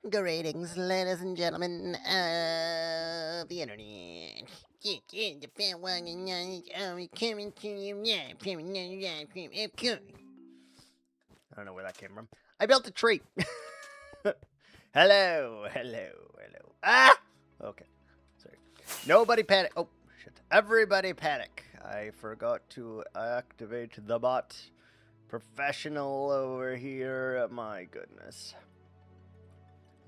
Greetings, ladies and gentlemen of the internet. The fair one coming to you. I don't know where that came from. I built a tree. Hello. Ah! Okay. Sorry. Nobody panic. Oh, shit. Everybody panic. I forgot to activate the bot. Professional over here. My goodness.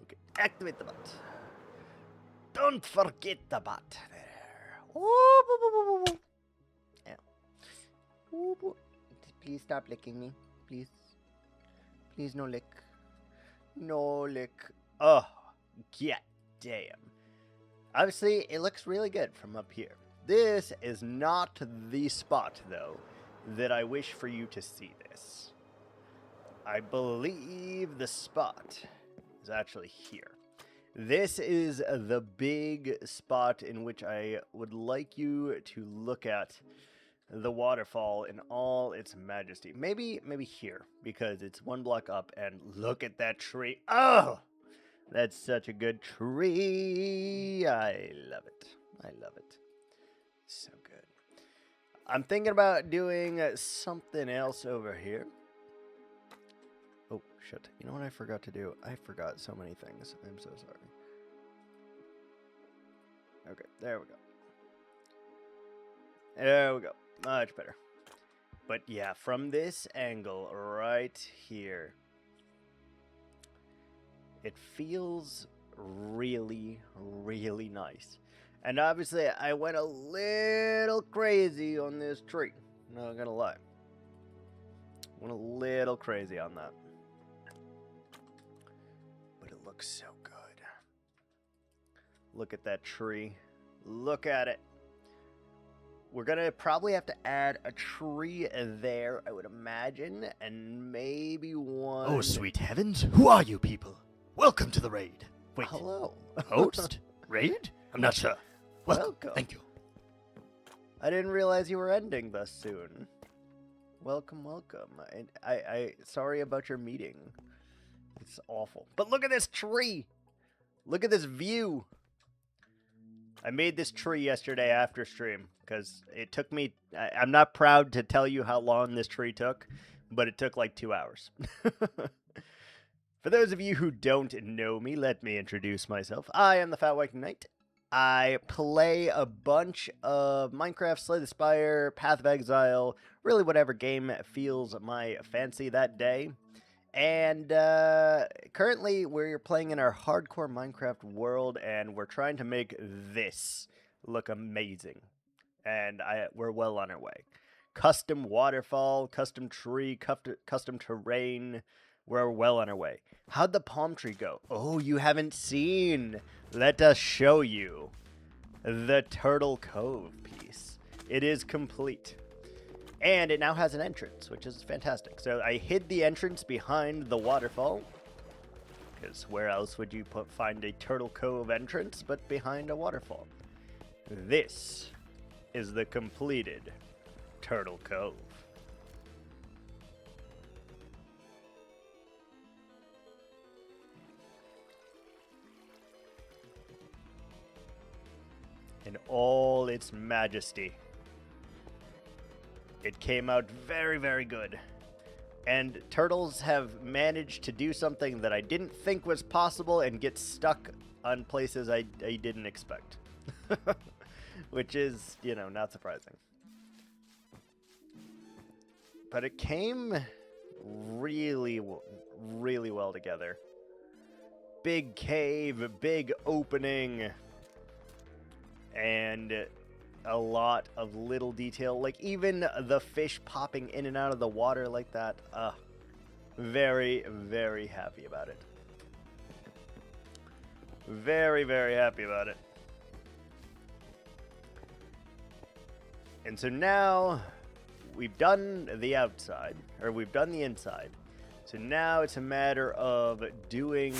Okay, activate the bot. Don't forget the bot. There. Yeah. Please stop licking me. Please. Please, no lick. No lick. Oh, god damn. Obviously, it looks really good from up here. This is not the spot, though, that I wish for you to see this. I believe the spot is actually here. This is the big spot in which I would like you to look at the waterfall in all its majesty. Maybe here, because it's one block up, and look at that tree. Oh! That's such a good tree. I love it. I love it. So good. I'm thinking about doing something else over here. Oh, shit. You know what I forgot to do? I forgot so many things. I'm so sorry. Okay, there we go. There we go. Much better. But yeah, from this angle right here, it feels really, really nice. And obviously, I went a little crazy on this tree. Not gonna lie. Went a little crazy on that. But it looks so good. Look at that tree. Look at it. We're gonna probably have to add a tree there, I would imagine, and maybe one... Oh, sweet heavens. Who are you people? Welcome to the raid. Wait. Hello. Host? Raid? I'm not sure. Welcome. Thank you. I didn't realize you were ending thus soon. Welcome. I sorry about your meeting. It's awful. But look at this tree. Look at this view. I made this tree yesterday after stream because it took me... I'm not proud to tell you how long this tree took, but it took like 2 hours. For those of you who don't know me, let me introduce myself. I am the Fat Viking Knight. I play a bunch of Minecraft, Slay the Spire, Path of Exile, really whatever game feels my fancy that day. And currently we're playing in our hardcore Minecraft world, and we're trying to make this look amazing. And we're well on our way. Custom waterfall, custom tree, custom terrain. We're well on our way. How'd the palm tree go? Oh, you haven't seen. Let us show you the Turtle Cove piece. It is complete. And it now has an entrance, which is fantastic. So I hid the entrance behind the waterfall. Because where else would you find a Turtle Cove entrance but behind a waterfall? This is the completed Turtle Cove. In all its majesty. It came out very, very good. And turtles have managed to do something that I didn't think was possible and get stuck on places I didn't expect. Which is, you know, not surprising. But it came really, really well together. Big cave, big opening, and a lot of little detail, like even the fish popping in and out of the water like that. Very, very happy about it. Very, very happy about it. And so now we've done the outside, or we've done the inside. So now it's a matter of doing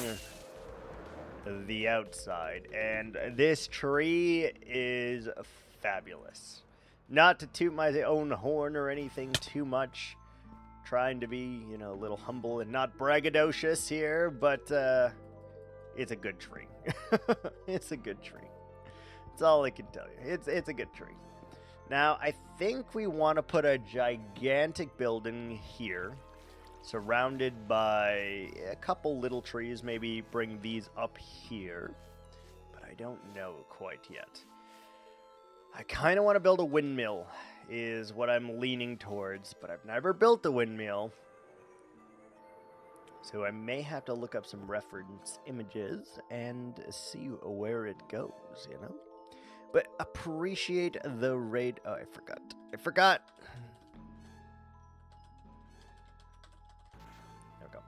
the outside. And this tree is fabulous. Not to toot my own horn or anything too much, trying to be, you know, a little humble and not braggadocious here, but it's a good tree. It's a good tree. That's all I can tell you. It's a good tree. Now, I think we want to put a gigantic building here, surrounded by a couple little trees. Maybe bring these up here, but I don't know quite yet. I kind of want to build a windmill, is what I'm leaning towards, but I've never built a windmill, so I may have to look up some reference images and see where it goes, you know? But appreciate the raid. Oh, I forgot. There we go.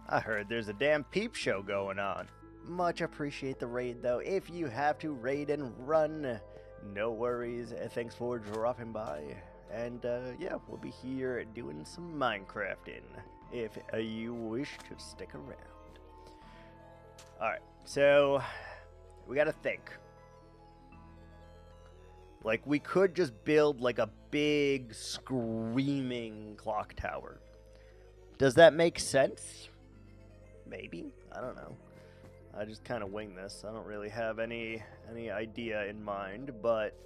I heard there's a damn peep show going on. Much appreciate the raid, though. If you have to raid and run, no worries. Thanks for dropping by. And, yeah, we'll be here doing some Minecrafting if you wish to stick around. Alright, so we gotta think. Like, we could just build, like, a big, screaming clock tower. Does that make sense? Maybe. I don't know. I just kind of wing this. I don't really have any idea in mind, but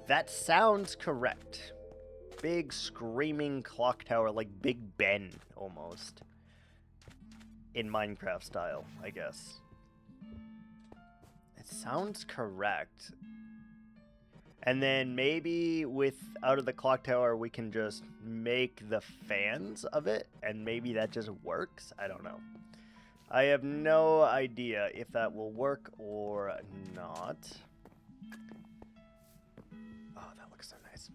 that sounds correct. Big, screaming clock tower, like Big Ben, almost. In Minecraft style, I guess. It sounds correct. And then maybe out of the clock tower, we can just make the fans of it, and maybe that just works? I don't know. I have no idea if that will work or not. Oh, that looks so nice.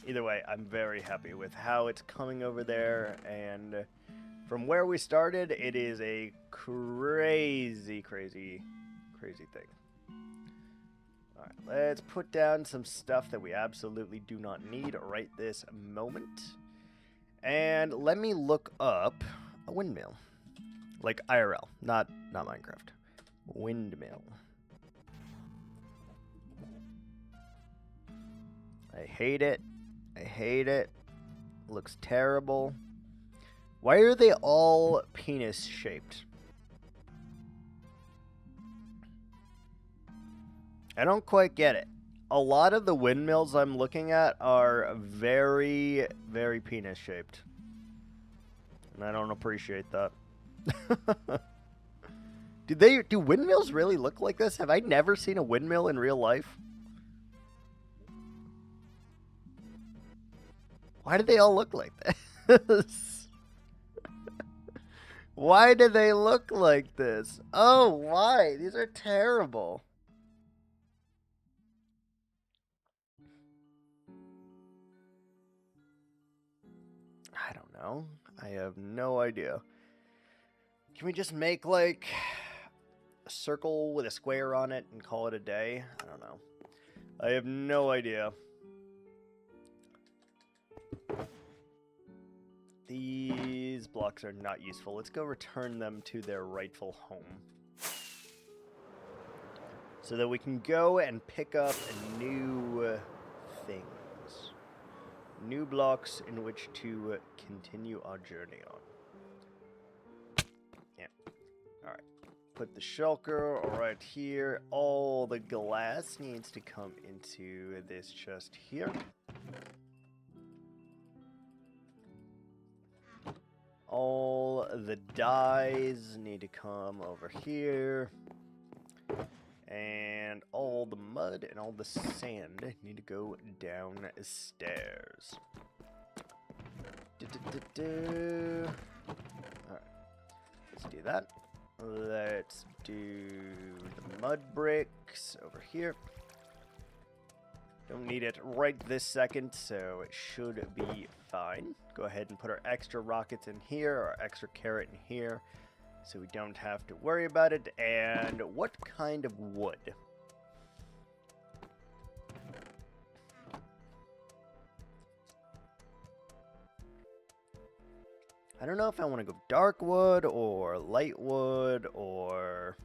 Either way, I'm very happy with how it's coming over there, and from where we started, it is a crazy, crazy, crazy thing. Alright, let's put down some stuff that we absolutely do not need right this moment. And let me look up a windmill. Like IRL, not Minecraft. Windmill. I hate it. I hate it. Looks terrible. Why are they all penis shaped? I don't quite get it. A lot of the windmills I'm looking at are very, very penis shaped. And I don't appreciate that. Do windmills really look like this? Have I never seen a windmill in real life? Why do they all look like this? Why do they look like this? Oh, why? These are terrible. I don't know. I have no idea. Can we just make, like, a circle with a square on it and call it a day? I don't know. I have no idea. These blocks are not useful. Let's go return them to their rightful home. So that we can go and pick up new things. New blocks in which to continue our journey on. Yeah. Alright. Put the shulker right here. All the glass needs to come into this chest here. All the dyes need to come over here. And all the mud and all the sand need to go downstairs. Alright, let's do that. Let's do the mud bricks over here. Don't need it right this second, so it should be fine. Go ahead and put our extra rockets in here, our extra carrot in here, so we don't have to worry about it. And what kind of wood? I don't know if I want to go dark wood or light wood or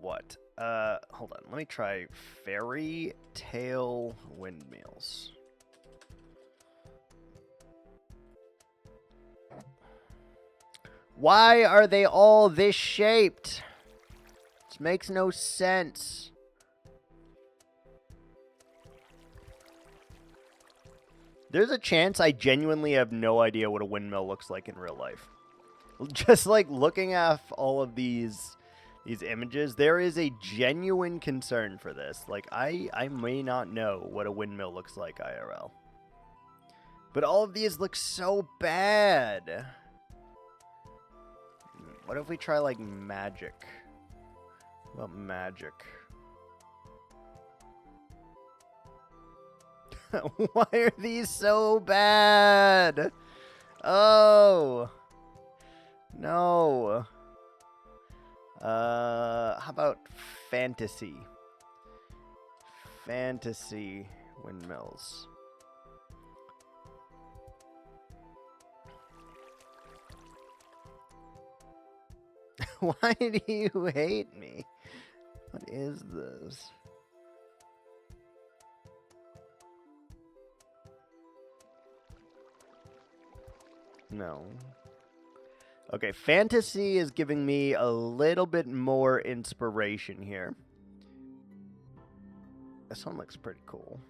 what. Hold on. Let me try fairy tale windmills. Why are they all this shaped? This makes no sense. There's a chance I genuinely have no idea what a windmill looks like in real life. Just like looking at all of these images, there is a genuine concern for this. Like, I may not know what a windmill looks like IRL. But all of these look so bad. What if we try, like, magic? What about magic? Why are these so bad? Oh. No. How about fantasy? Fantasy windmills. Why do you hate me? What is this? No. Okay, fantasy is giving me a little bit more inspiration here. This one looks pretty cool.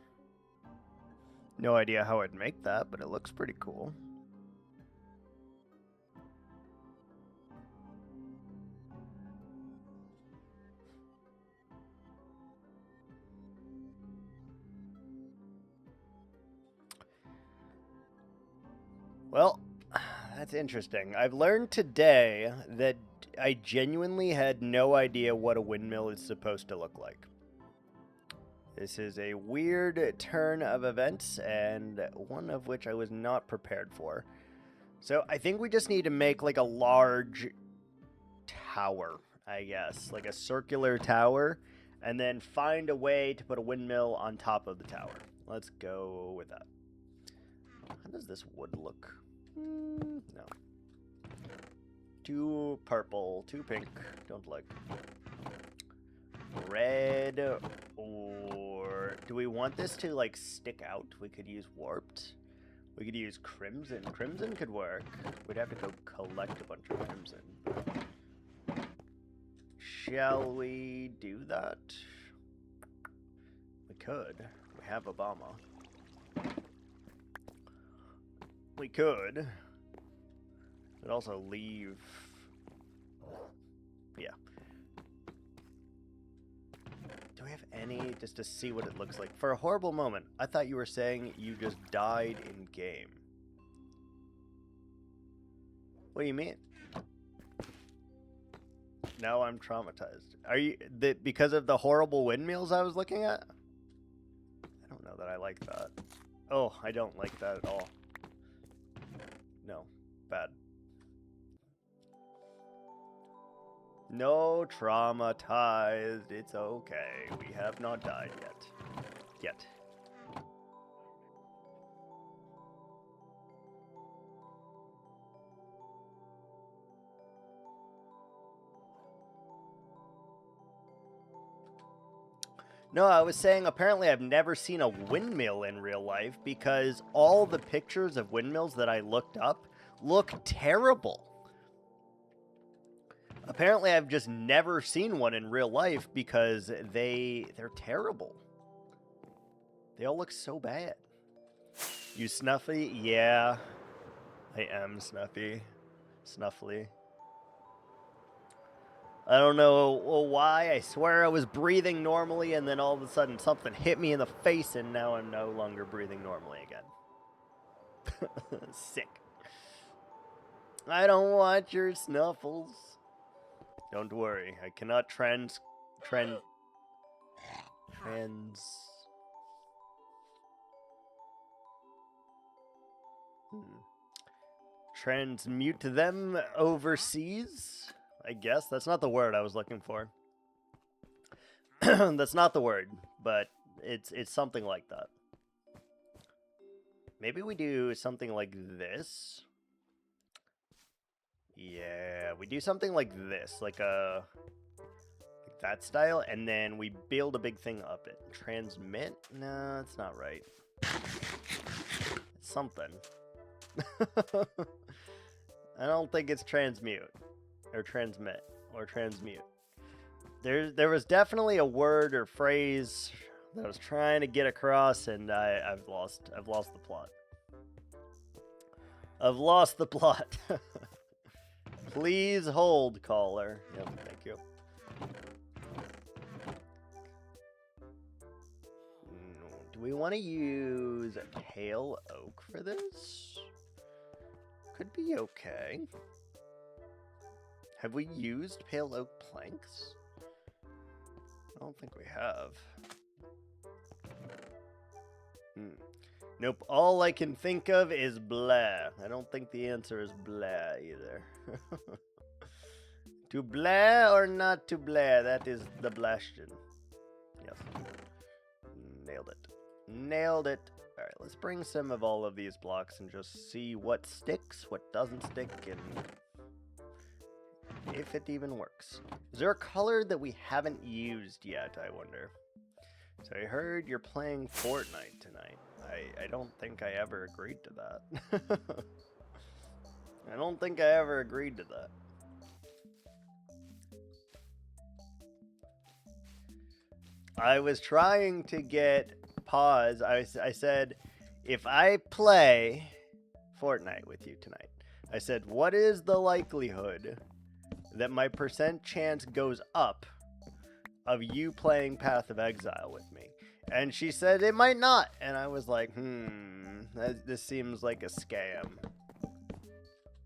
No idea how I'd make that, but it looks pretty cool. Well, that's interesting. I've learned today that I genuinely had no idea what a windmill is supposed to look like. This is a weird turn of events, and one of which I was not prepared for. So I think we just need to make like a large tower, I guess. Like a circular tower, and then find a way to put a windmill on top of the tower. Let's go with that. How does this wood look? No. Too purple, too pink. Don't like. Red, or do we want this to like stick out? We could use warped. We could use crimson. Crimson could work. We'd have to go collect a bunch of crimson. Shall we do that? We could. We have Obama. We could. But also leave. Yeah. Do we have any just to see what it looks like? For a horrible moment, I thought you were saying you just died in game. What do you mean? Now I'm traumatized. Are you because of the horrible windmills I was looking at? I don't know that I like that. Oh, I don't like that at all. No, bad. No, traumatized. It's okay. We have not died yet. No, I was saying apparently I've never seen a windmill in real life because all the pictures of windmills that I looked up look terrible. Apparently I've just never seen one in real life because they're terrible. They all look so bad. You snuffy? Yeah. I am snuffy. Snuffly. I don't know why. I swear I was breathing normally, and then all of a sudden something hit me in the face, and now I'm no longer breathing normally again. Sick. I don't want your snuffles. Don't worry. I cannot trans... transmute them overseas? I guess that's not the word I was looking for. That's not the word, but it's something like that. Maybe we do something like this. Yeah, we do something like this, like that style, and then we build a big thing up it. Transmit? No, that's not right. It's something. I don't think it's transmute or transmit or transmute. There was definitely a word or phrase that I was trying to get across, and I've lost the plot. I've lost the plot. Please hold, caller. Yep, thank you. Do we want to use pale oak for this? Could be okay. Have we used pale oak planks? I don't think we have. Nope, all I can think of is blah. I don't think the answer is blah either. To blah or not to blah? That is the question. Yes. Nailed it. Nailed it. Alright, let's bring some of all of these blocks and just see what sticks, what doesn't stick, and if it even works. Is there a color that we haven't used yet, I wonder? So I heard you're playing Fortnite tonight. I don't think I ever agreed to that. I don't think I ever agreed to that. I was trying to get pause. I said, if I play Fortnite with you tonight, I said, what is the likelihood that my percent chance goes up of you playing Path of Exile with me? And she said it might not. And I was like, this seems like a scam.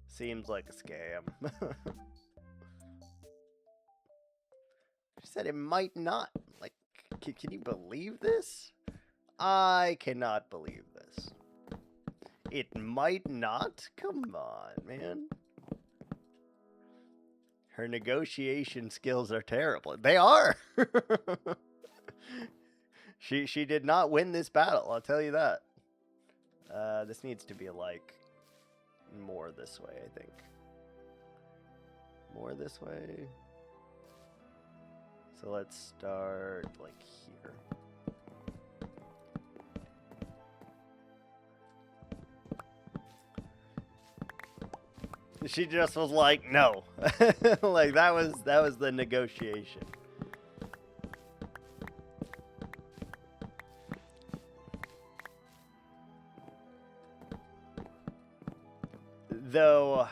Seems like a scam. She said it might not. Like, can you believe this? I cannot believe this. It might not? Come on, man. Her negotiation skills are terrible. They are! She did not win this battle, I'll tell you that. This needs to be, like, more this way, I think. More this way. So let's start, like, here. She just was like, no. Like, that was the negotiation. Though,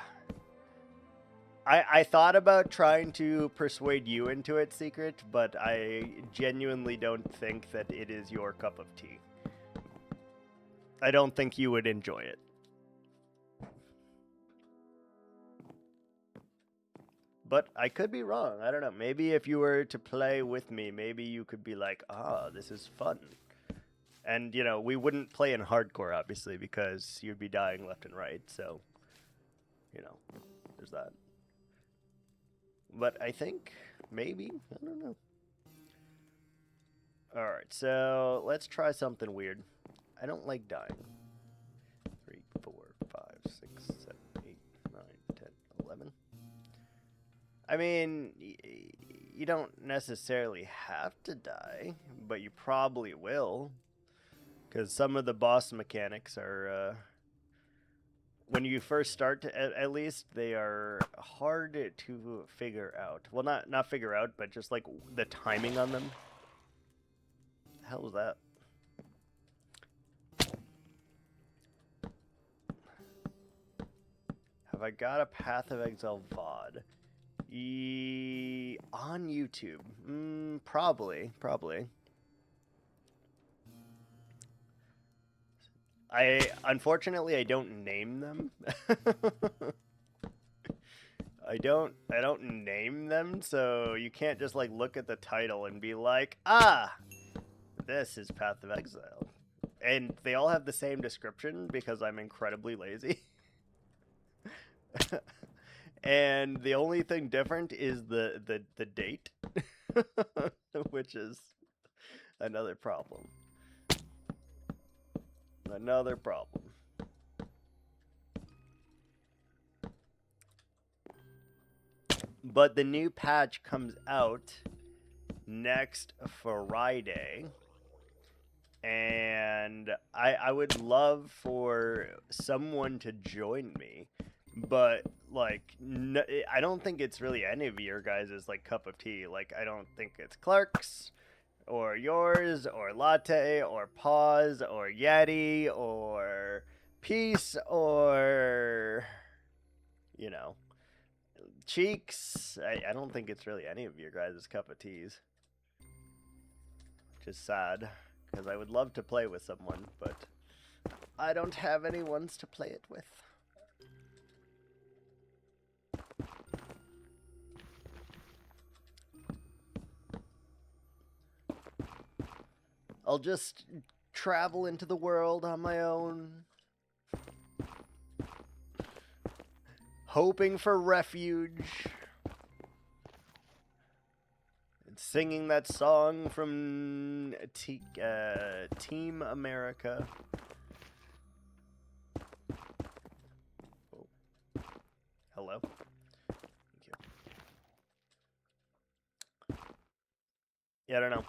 I thought about trying to persuade you into it, Secret, but I genuinely don't think that it is your cup of tea. I don't think you would enjoy it. But I could be wrong. I don't know. Maybe if you were to play with me, maybe you could be like, this is fun. And, you know, we wouldn't play in hardcore, obviously, because you'd be dying left and right, so... You know, there's that. But I think, maybe, I don't know. Alright, so let's try something weird. I don't like dying. 3, 4, 5, 6, 7, 8, 9, 10, 11. I mean, you don't necessarily have to die, but you probably will. Because some of the boss mechanics are... when you first start, at least, they are hard to figure out. Well, not figure out, but just, like, the timing on them. The hell was that? Have I got a Path of Exile VOD? On YouTube? Probably. Unfortunately, I don't name them. I don't name them, so you can't just, like, look at the title and be like, this is Path of Exile. And they all have the same description because I'm incredibly lazy. And the only thing different is the date, which is another problem. Another problem. But the new patch comes out next Friday. And I would love for someone to join me. But like, I don't think it's really any of your guys' like cup of tea. Like, I don't think it's Clark's, or yours, or Latte, or Pause, or Yeti, or Peace, or, you know, Cheeks. I don't think it's really any of your guys' cup of teas. Which is sad, because I would love to play with someone, but I don't have anyone's to play it with. I'll just travel into the world on my own, hoping for refuge, and singing that song from Team America. Oh. Hello. Thank you. Yeah, I don't know.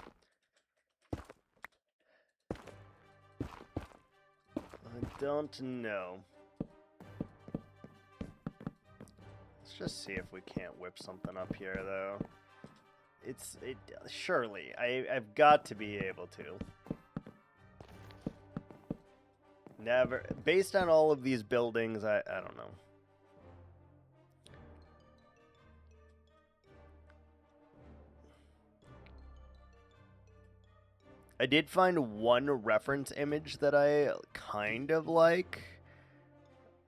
I don't know. Let's just see if we can't whip something up here, though. Surely, I've got to be able to. Never, based on all of these buildings, I don't know. I did find one reference image that I kind of like.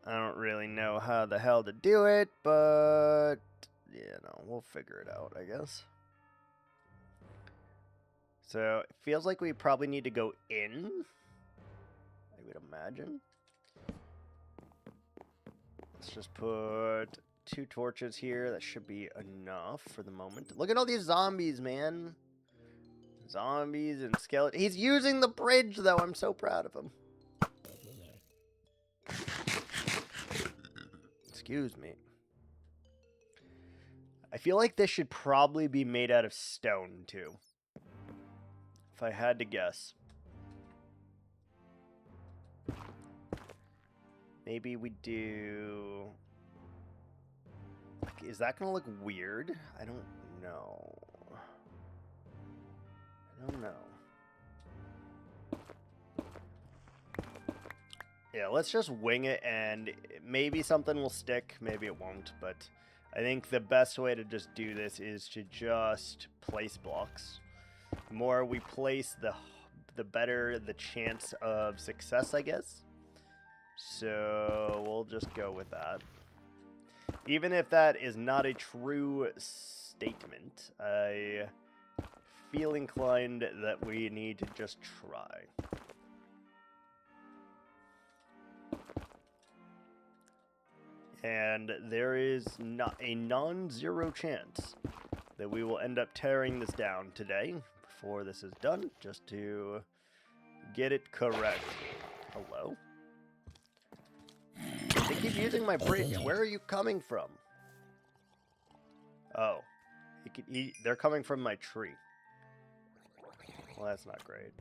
I don't really know how the hell to do it, but, you know, we'll figure it out, I guess. So, it feels like we probably need to go in, I would imagine. Let's just put 2 torches here. That should be enough for the moment. Look at all these zombies, man. Zombies and skeletons. He's using the bridge, though. I'm so proud of him. Excuse me. I feel like this should probably be made out of stone, too. If I had to guess. Maybe we do... Like, is that going to look weird? I don't know. I don't know. Yeah, let's just wing it, and maybe something will stick, maybe it won't, but I think the best way to just do this is to just place blocks. The more we place, the better the chance of success, I guess. So we'll just go with that. Even if that is not a true statement, I feel inclined that we need to just try. And there is not a non-zero chance that we will end up tearing this down today before this is done, just to get it correct. Hello? They keep using my bridge. Where are you coming from? Oh. They're coming from my tree. Well, that's not great.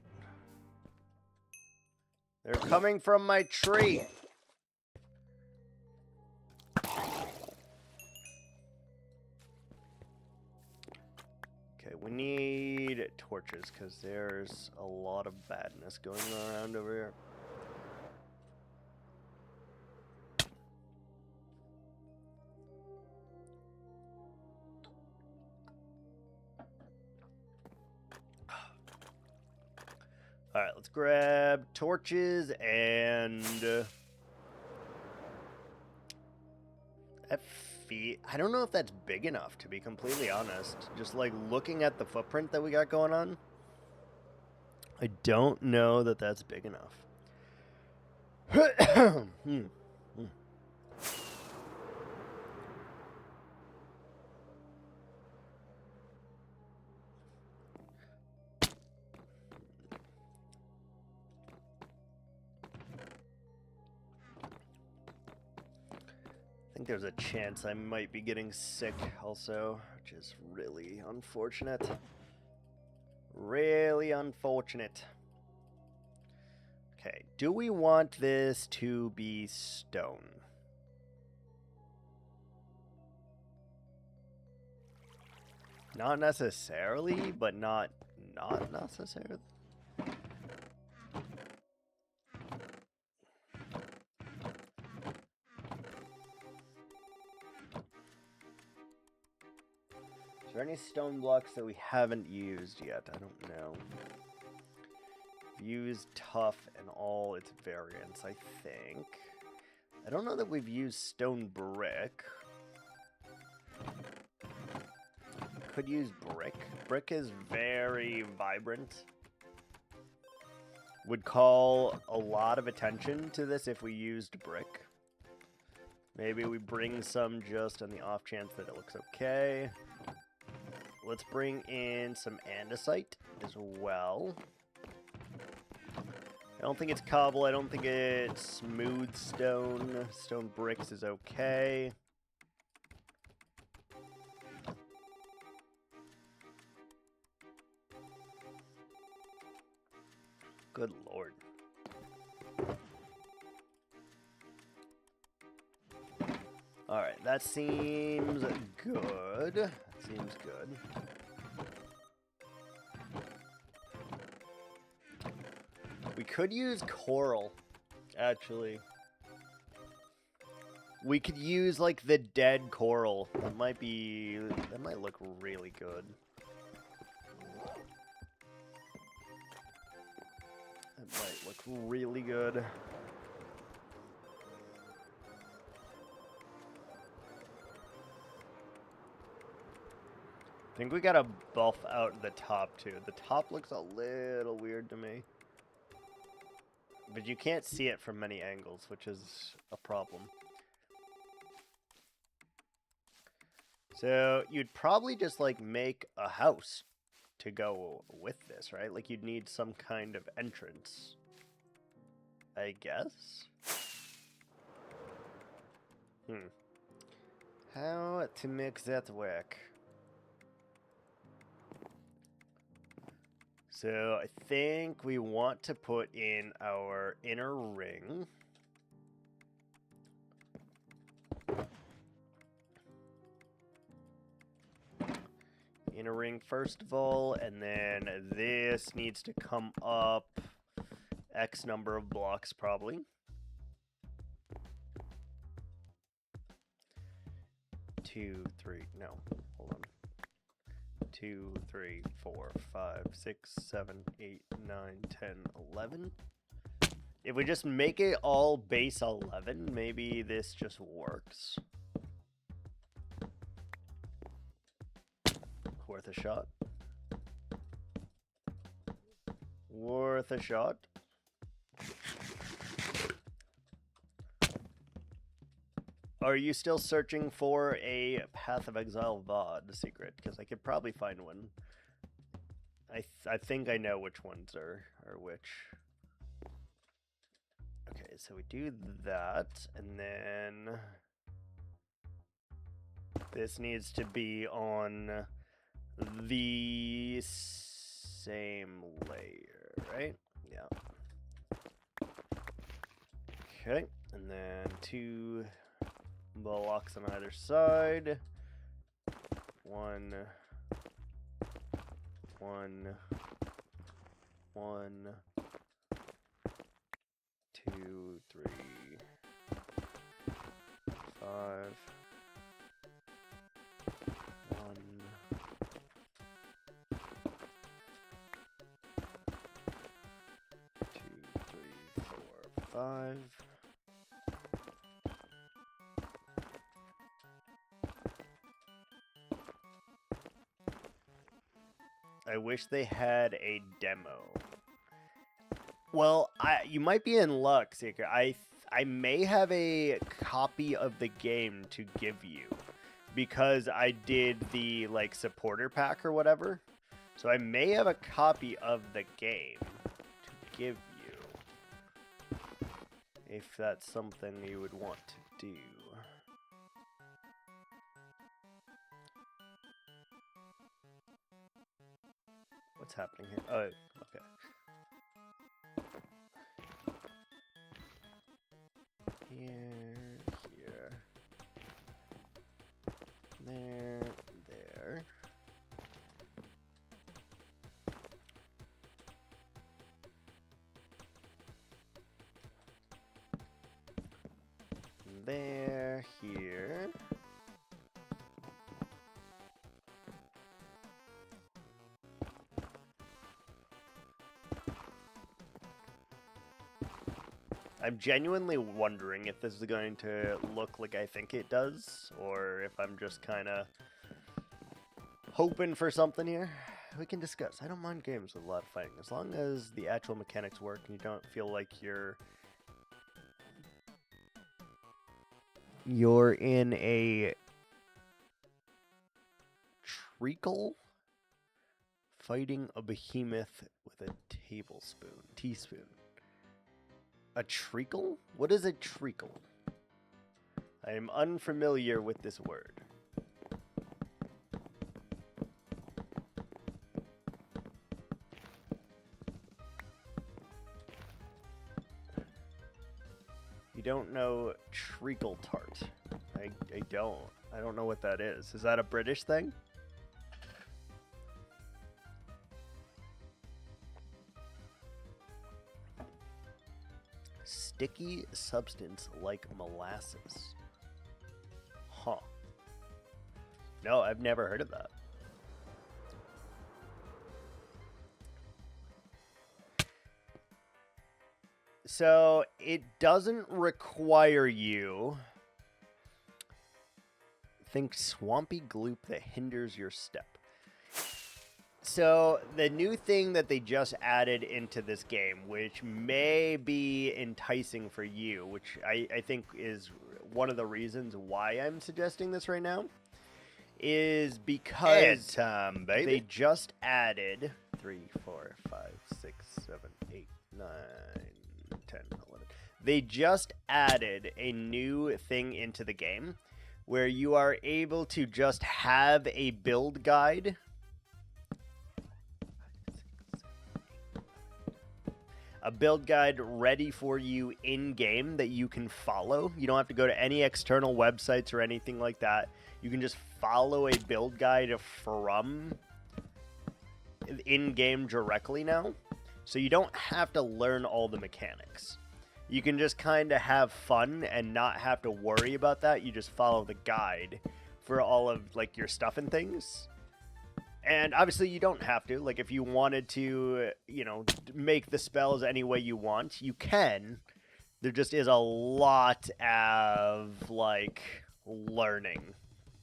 They're coming from my tree! Okay, we need torches, because there's a lot of badness going around over here. Alright, let's grab torches and... I don't know if that's big enough, to be completely honest. Just like looking at the footprint that we got going on, I don't know that that's big enough. I think there's a chance I might be getting sick also, which is really unfortunate. Really unfortunate. Okay, do we want this to be stone? Not necessarily, but not necessarily. Is there any stone blocks that we haven't used yet? I don't know. Used tough and all its variants, I think. I don't know that we've used stone brick. Could use brick. Brick is very vibrant. Would call a lot of attention to this if we used brick. Maybe we bring some just on the off chance that it looks okay. Let's bring in some andesite as well. I don't think it's cobble. I don't think it's smooth stone. Stone bricks is okay. Good lord. Alright, that seems good. That seems good. We could use coral, actually. We could use, like, the dead coral. That might look really good. That might look really good. I think we gotta buff out the top, too. The top looks a little weird to me. But you can't see it from many angles, which is a problem. So, you'd probably just, like, make a house to go with this, right? Like, you'd need some kind of entrance, I guess? How to make that work? So, I think we want to put in our inner ring. Inner ring first of all, and then this needs to come up X number of blocks probably. Hold on. 2, 3, 4, 5, 6, 7, 8, 9, 10, 11. If we just make it all base 11, maybe this just works. Worth a shot. Worth a shot. Are you still searching for a Path of Exile VOD secret? Because I could probably find one. I think I know which ones are which. Okay, so we do that, and then this needs to be on the same layer, right? Yeah. Okay, and then 2 blocks on either side. 1, 1, 1, 2, 3, 5, 1. 2, 3, 4, 5. I wish they had a demo. Well, you might be in luck, Seeker. I may have a copy of the game to give you because I did the like supporter pack or whatever. So I may have a copy of the game to give you if that's something you would want to do. What's happening here? Oh, okay. Here. There. there, here. I'm genuinely wondering if this is going to look like I think it does, or if I'm just kind of hoping for something here. We can discuss. I don't mind games with a lot of fighting, as long as the actual mechanics work and you don't feel like you're in a treacle fighting a behemoth with a teaspoon. A treacle? What is a treacle? I am unfamiliar with this word. You don't know treacle tart. I don't. I don't know what that is. Is that a British thing? Sticky substance like molasses. Huh. No, I've never heard of that. So it doesn't require you. Think swampy gloop that hinders your step. So the new thing that they just added into this game, which may be enticing for you, which I think is one of the reasons why I'm suggesting this right now, is because they just added 3, 4, 5, 6, 7, 8, 9, 10, 11. They just added a new thing into the game where you are able to just have a build guide. A build guide ready for you in-game that you can follow. You don't have to go to any external websites or anything like that. You can just follow a build guide from in-game directly now. So you don't have to learn all the mechanics. You can just kind of have fun and not have to worry about that. You just follow the guide for all of like your stuff and things. And obviously you don't have to. Like if you wanted to, you know, make the spells any way you want, you can. There just is a lot of like learning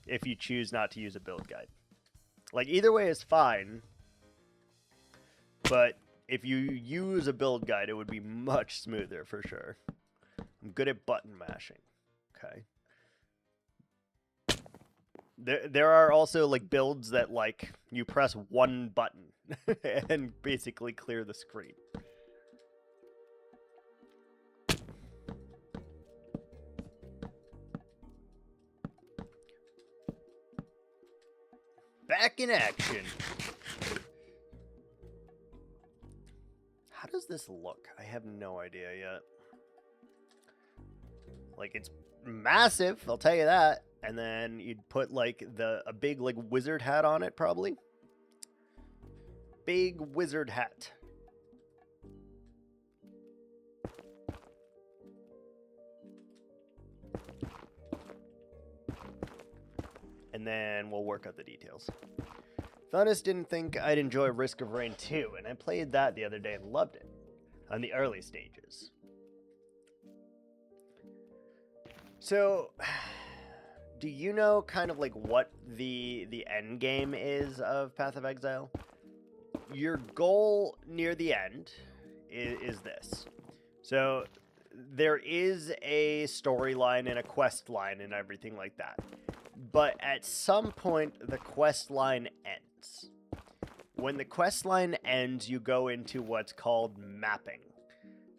if you choose not to use a build guide. Like either way is fine. But if you use a build guide, it would be much smoother for sure. I'm good at button mashing. Okay. There are also like builds that like you press one button and basically clear the screen. Back in action. How does this look? I have no idea yet. Like it's massive, I'll tell you that. And then you'd put like a big like wizard hat on it, probably. Big wizard hat. And then we'll work out the details. Thunus didn't think I'd enjoy Risk of Rain 2, and I played that the other day and loved it on the early stages. So, do you know kind of like what the end game is of Path of Exile? Your goal near the end is this. So there is a storyline and a quest line and everything like that. But at some point, the quest line ends. When the quest line ends, you go into what's called mapping.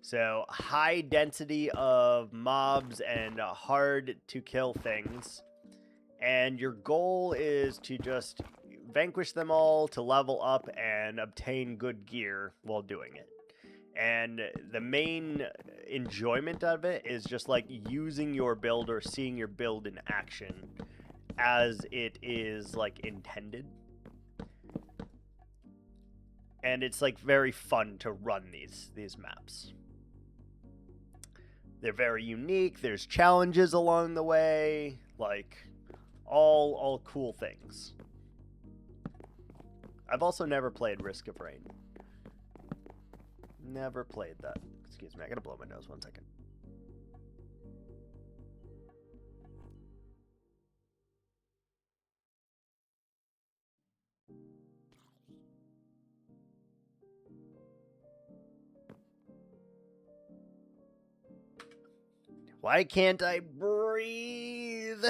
So high density of mobs and hard to kill things. And your goal is to just vanquish them all to level up and obtain good gear while doing it. And the main enjoyment of it is just like using your build or seeing your build in action as it is like intended. And it's like very fun to run these maps. They're very unique. There's challenges along the way. Like, all cool things. I've also never played Risk of Rain. Never played that. Excuse me, I gotta blow my nose 1 second. Why can't I breathe?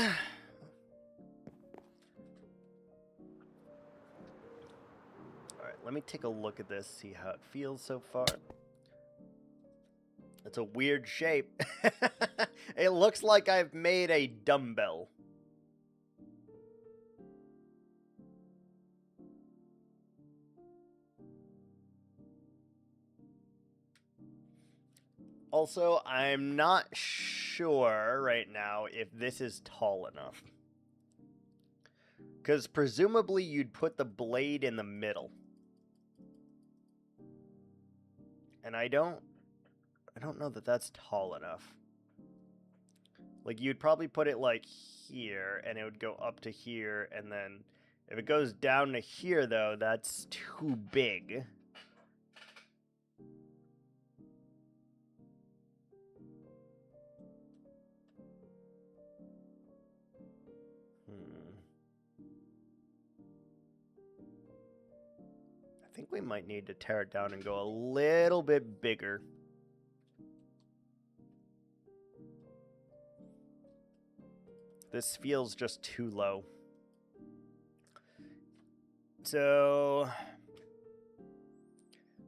Alright, let me take a look at this, see how it feels so far. It's a weird shape. It looks like I've made a dumbbell. Also, I'm not sure right now if this is tall enough. Because presumably you'd put the blade in the middle. And I don't know that that's tall enough. Like, you'd probably put it like here, and it would go up to here, and then if it goes down to here, though, that's too big. I think we might need to tear it down and go a little bit bigger. This feels just too low. So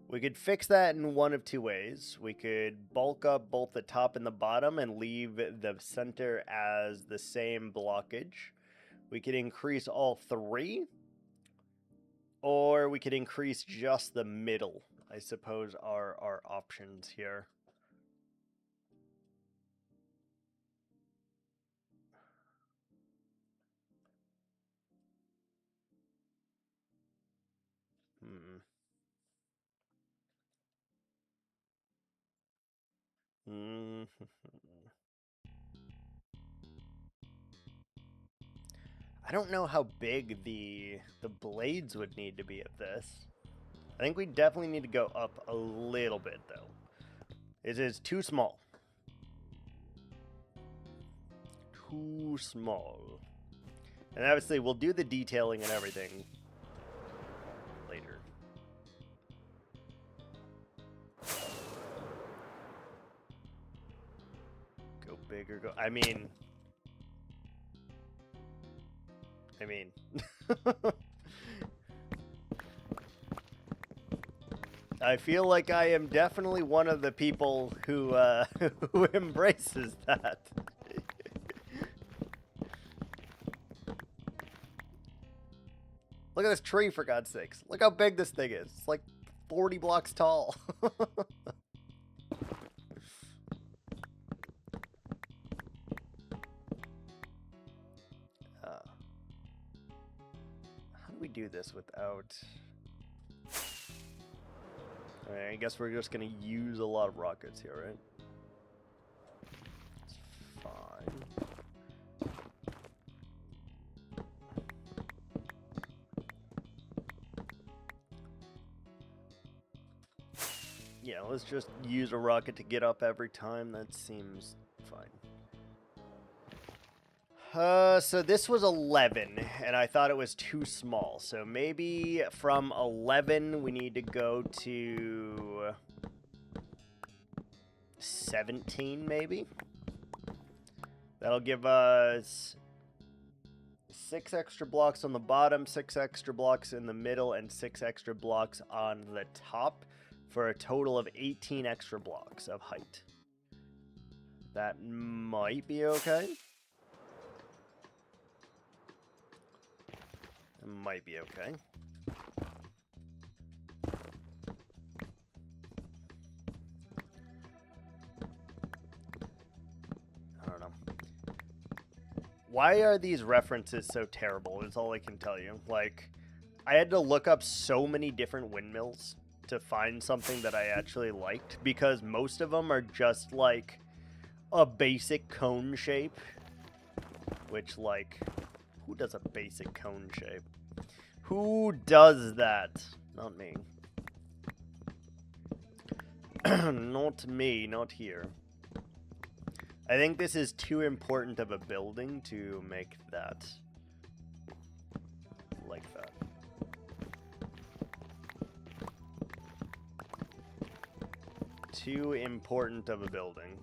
we could fix that in one of two ways. We could bulk up both the top and the bottom and leave the center as the same blockage. We could increase all three. Or we could increase just the middle, I suppose, are our options here. I don't know how big the blades would need to be of this. I think we definitely need to go up a little bit, though. It is too small. Too small. And obviously, we'll do the detailing and everything later. Go bigger, go... I mean... I feel like I am definitely one of the people who who embraces that. Look at this tree, for God's sakes. Look how big this thing is. It's like 40 blocks tall. How do we do this without... Alright, I guess we're just gonna use a lot of rockets here, right? It's fine. Yeah, let's just use a rocket to get up every time. That seems fine. So this was 11, and I thought it was too small. So maybe from 11, we need to go to 17, maybe? That'll give us 6 extra blocks on the bottom, 6 extra blocks in the middle, and 6 extra blocks on the top, for a total of 18 extra blocks of height. That might be okay. It might be okay. I don't know. Why are these references so terrible is all I can tell you. Like, I had to look up so many different windmills to find something that I actually liked, because most of them are just like, a basic cone shape. Which, like, who does a basic cone shape? Who does that? Not me. Not me, not here. I think this is too important of a building to make that like that. Too important of a building.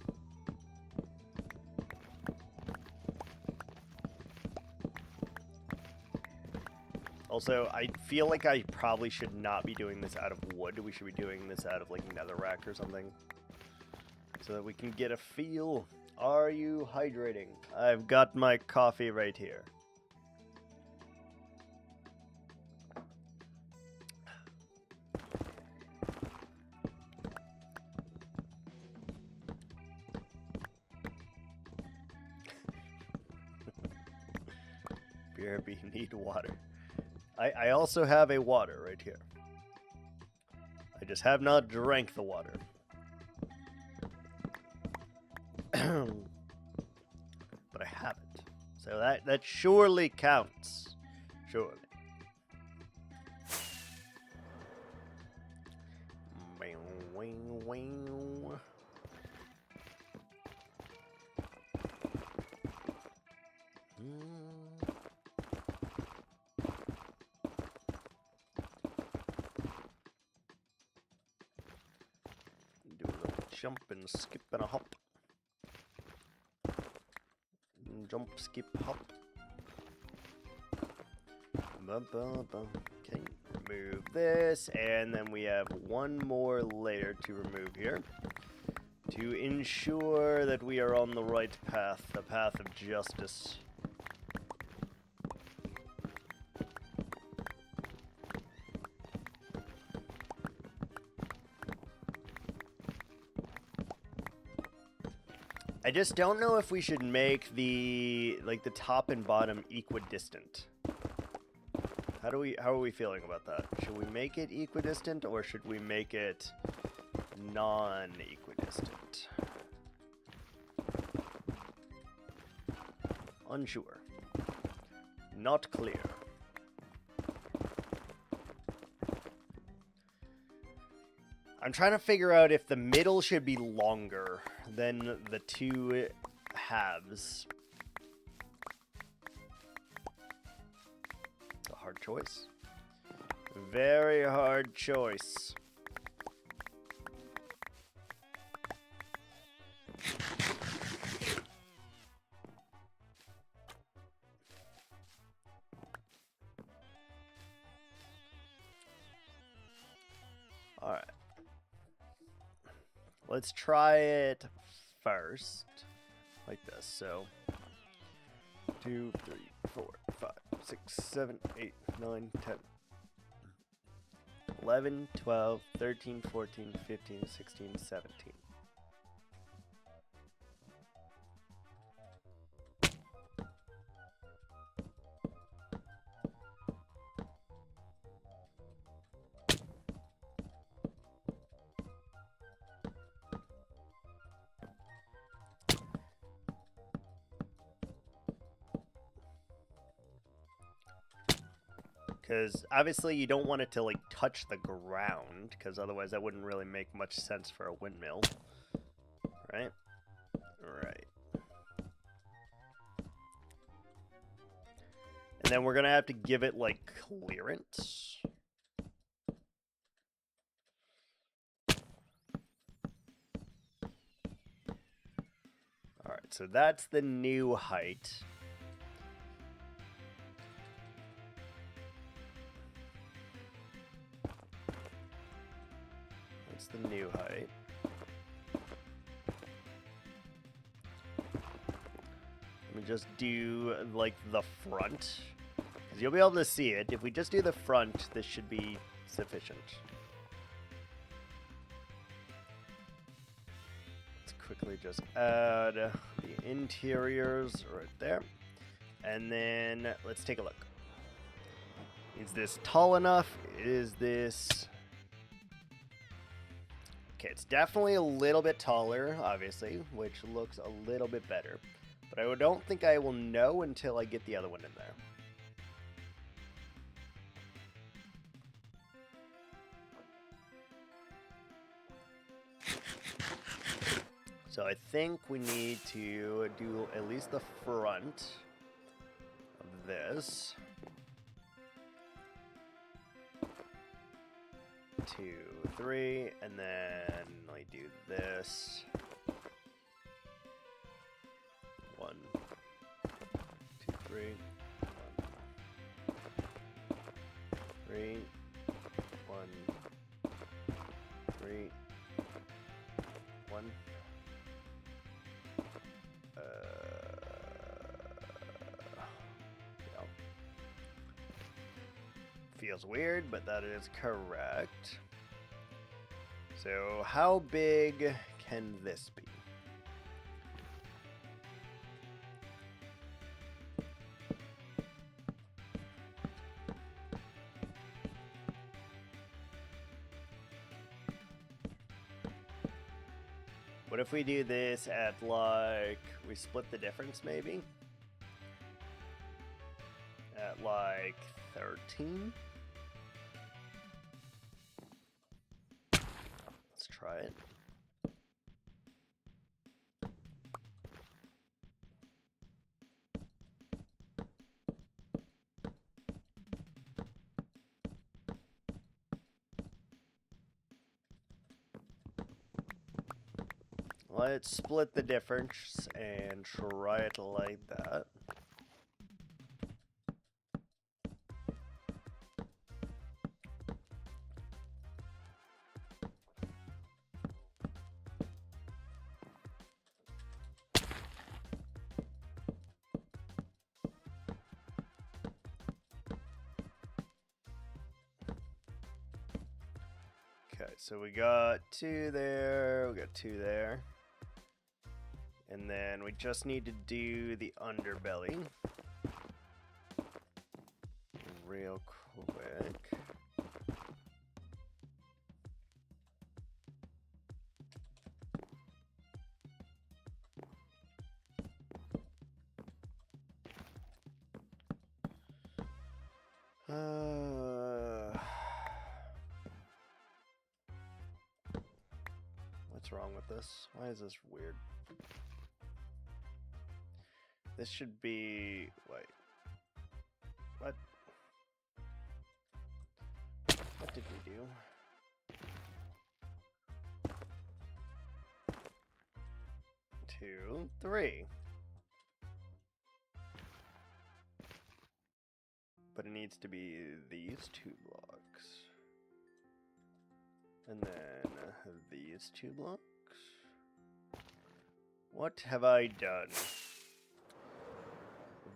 Also, I feel like I probably should not be doing this out of wood. We should be doing this out of, like, netherrack or something. So that we can get a feel. Are you hydrating? I've got my coffee right here. BRB, need water. I also have a water right here. I just have not drank the water. But I haven't. So that surely counts. Surely. Do a little jump and skip and a hop. Jump, skip, hop. Okay, remove this, and then we have one more layer to remove here to ensure that we are on the right path, the path of justice. I just don't know if we should make the top and bottom equidistant. How are we feeling about that? Should we make it equidistant or should we make it non-equidistant? Unsure. Not clear. I'm trying to figure out if the middle should be longer than the two halves. It's a hard choice. Very hard choice. All right. Let's try it first, like this. So, 2, 3, 4, 5, 6, 7, 8, 9, 10, 11, 12, 13, 14, 15, 16, 17. Because obviously you don't want it to, like, touch the ground, because otherwise that wouldn't really make much sense for a windmill. Right? Right. And then we're going to have to give it, like, clearance. Alright, so that's the new height. The new height. Let me just do, like, the front, because you'll be able to see it. If we just do the front, this should be sufficient. Let's quickly just add the interiors right there. And then let's take a look. Is this tall enough? Is this... Okay, it's definitely a little bit taller, obviously, which looks a little bit better. But I don't think I will know until I get the other one in there. So I think we need to do at least the front of this. 2, 3, and then I do this. 1, 2, 3, 1, 3, 1, 3, 1. Yeah. Feels weird, but that is correct. So how big can this be? What if we do this at, like, we split the difference maybe? At, like, 13? Let's try it. Let's split the difference and try it like that. Okay, so we got 2 there, we got 2 there. And then we just need to do the underbelly real quick. What's wrong with this? Why is this weird? This should be... wait. What? What did we do? Two, 3. But it needs to be these 2 blocks. And then these 2 blocks. What have I done?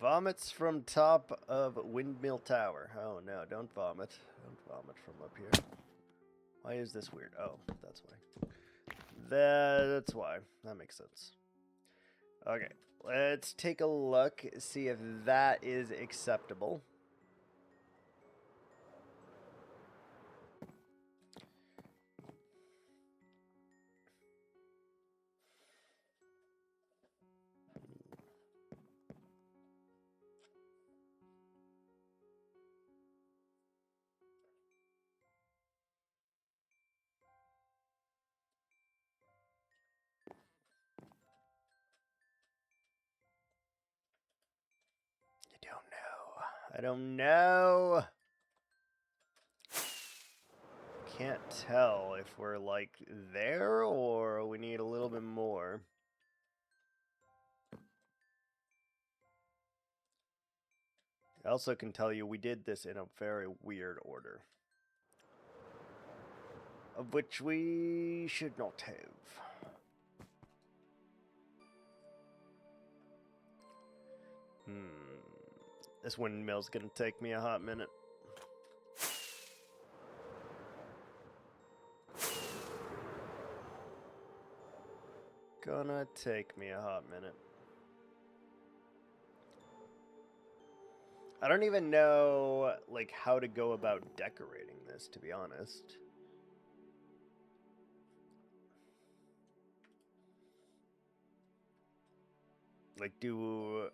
Vomits from top of windmill tower. Oh no, don't vomit. Don't vomit from up here. Why is this weird? Oh, that's why. That's why. That makes sense. Okay, let's take a look, see if that is acceptable. I don't know. Can't tell if we're like there or we need a little bit more. I also can tell you we did this in a very weird order, of which we should not have. This windmill's gonna take me a hot minute. Gonna take me a hot minute. I don't even know, like, how to go about decorating this, to be honest. Like, do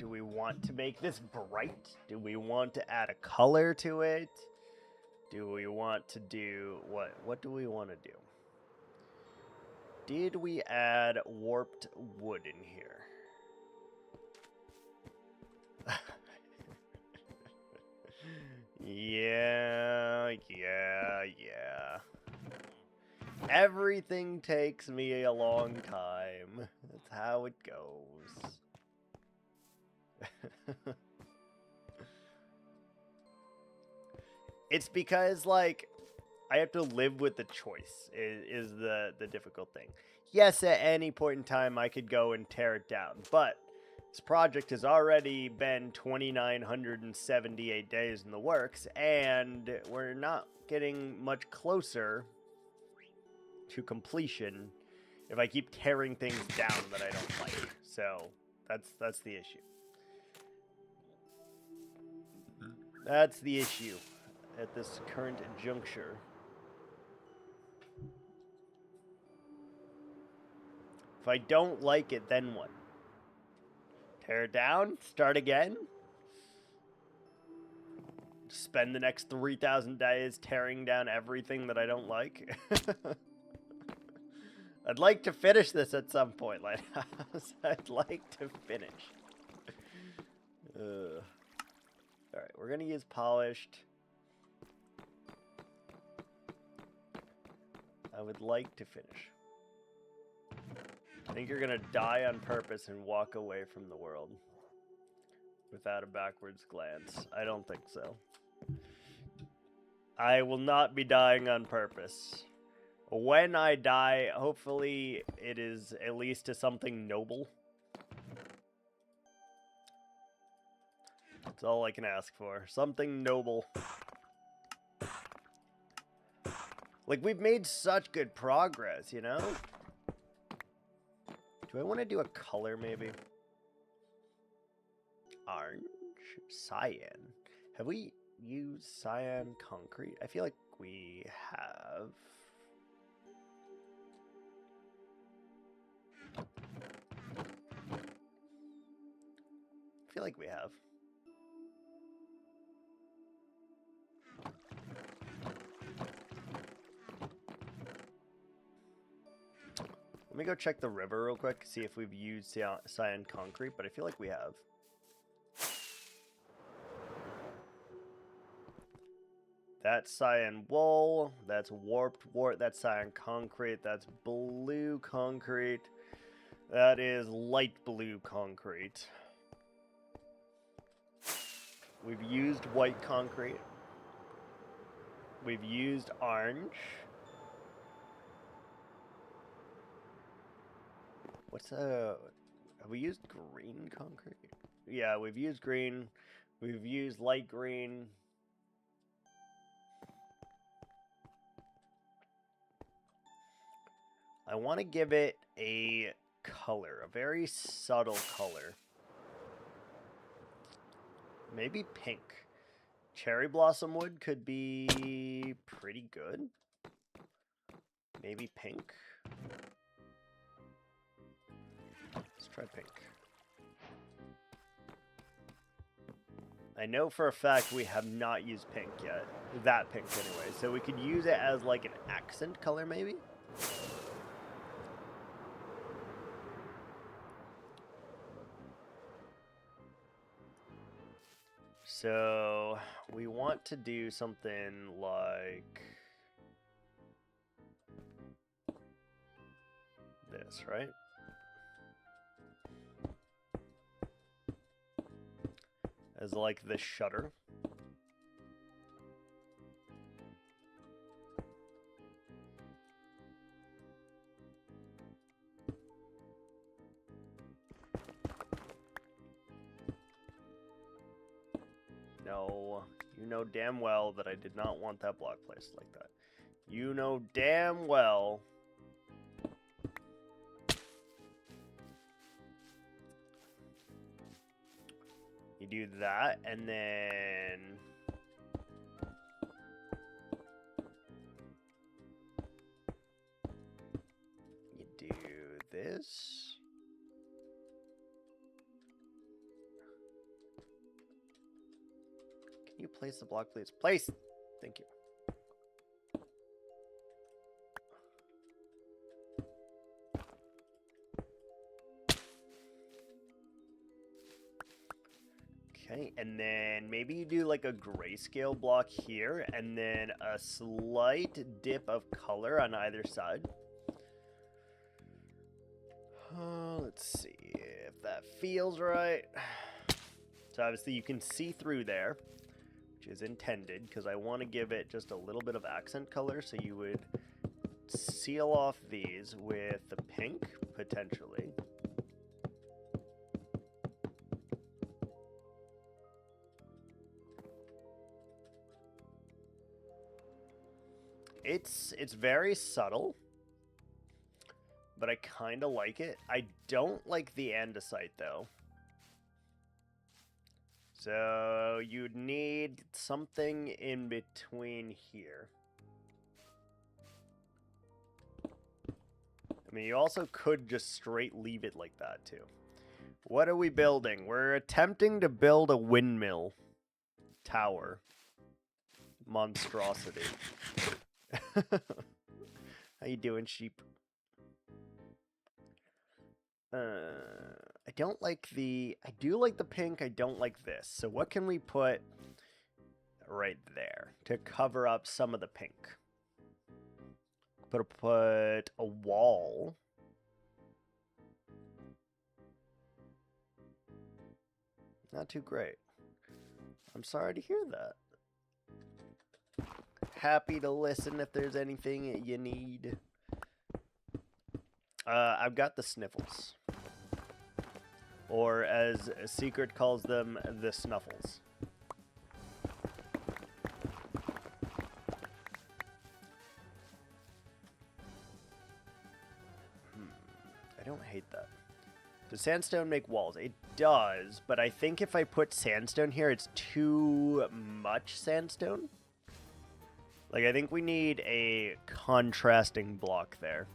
we want to make this bright? Do we want to add a color to it? Do we want to do what? What do we want to do? Did we add warped wood in here? Yeah. Everything takes me a long time. That's how it goes. It's because, like, I have to live with the choice is the difficult thing. Yes, at any point in time I could go and tear it down, but this project has already been 2,978 days in the works, and we're not getting much closer to completion if I keep tearing things down that I don't like. So that's the issue. That's the issue at this current juncture. If I don't like it, then what? Tear it down? Start again? Spend the next 3,000 days tearing down everything that I don't like? I'd like to finish this at some point, Lighthouse. I'd like to finish. Alright, we're gonna use polished. I would like to finish. I think you're gonna die on purpose and walk away from the world without a backwards glance. I don't think so. I will not be dying on purpose. When I die, hopefully it is at least to something noble. That's all I can ask for. Something noble. Like, we've made such good progress, you know? Do I want to do a color, maybe? Orange? Cyan. Have we used cyan concrete? I feel like we have. I feel like we have. Let me go check the river real quick, see if we've used cyan concrete, but I feel like we have. That's cyan wool, that's warped wart, that's cyan concrete, that's blue concrete, that is light blue concrete. We've used white concrete. We've used orange. Have we used green concrete? Yeah, we've used green. We've used light green. I want to give it a color, a very subtle color. Maybe pink. Cherry blossom wood could be pretty good. Maybe pink. Let's try pink. I know for a fact we have not used pink yet. That pink anyway. So we could use it as like an accent color maybe? So we want to do something like this, right? As like the shutter. No, you know damn well that I did not want that block placed like that. You know damn well. You do that, and then you do this. place the block, please? Place! Thank you. Okay, and then maybe you do like a grayscale block here, and then a slight dip of color on either side. Let's see if that feels right. So obviously you can see through there, which is intended, because I want to give it just a little bit of accent color, so you would seal off these with the pink, potentially. It's very subtle, but I kind of like it. I don't like the andesite, though. So you'd need something in between here. I mean, you also could just straight leave it like that, too. What are we building? We're attempting to build a windmill tower monstrosity. How you doing, sheep? I don't like the... I do like the pink. I don't like this. So what can we put right there to cover up some of the pink? Put a wall. Not too great. I'm sorry to hear that. Happy to listen if there's anything you need. I've got the sniffles. Or as Secret calls them, the snuffles. I don't hate that. Does sandstone make walls? It does, but I think if I put sandstone here, it's too much sandstone. Like, I think we need a contrasting block there.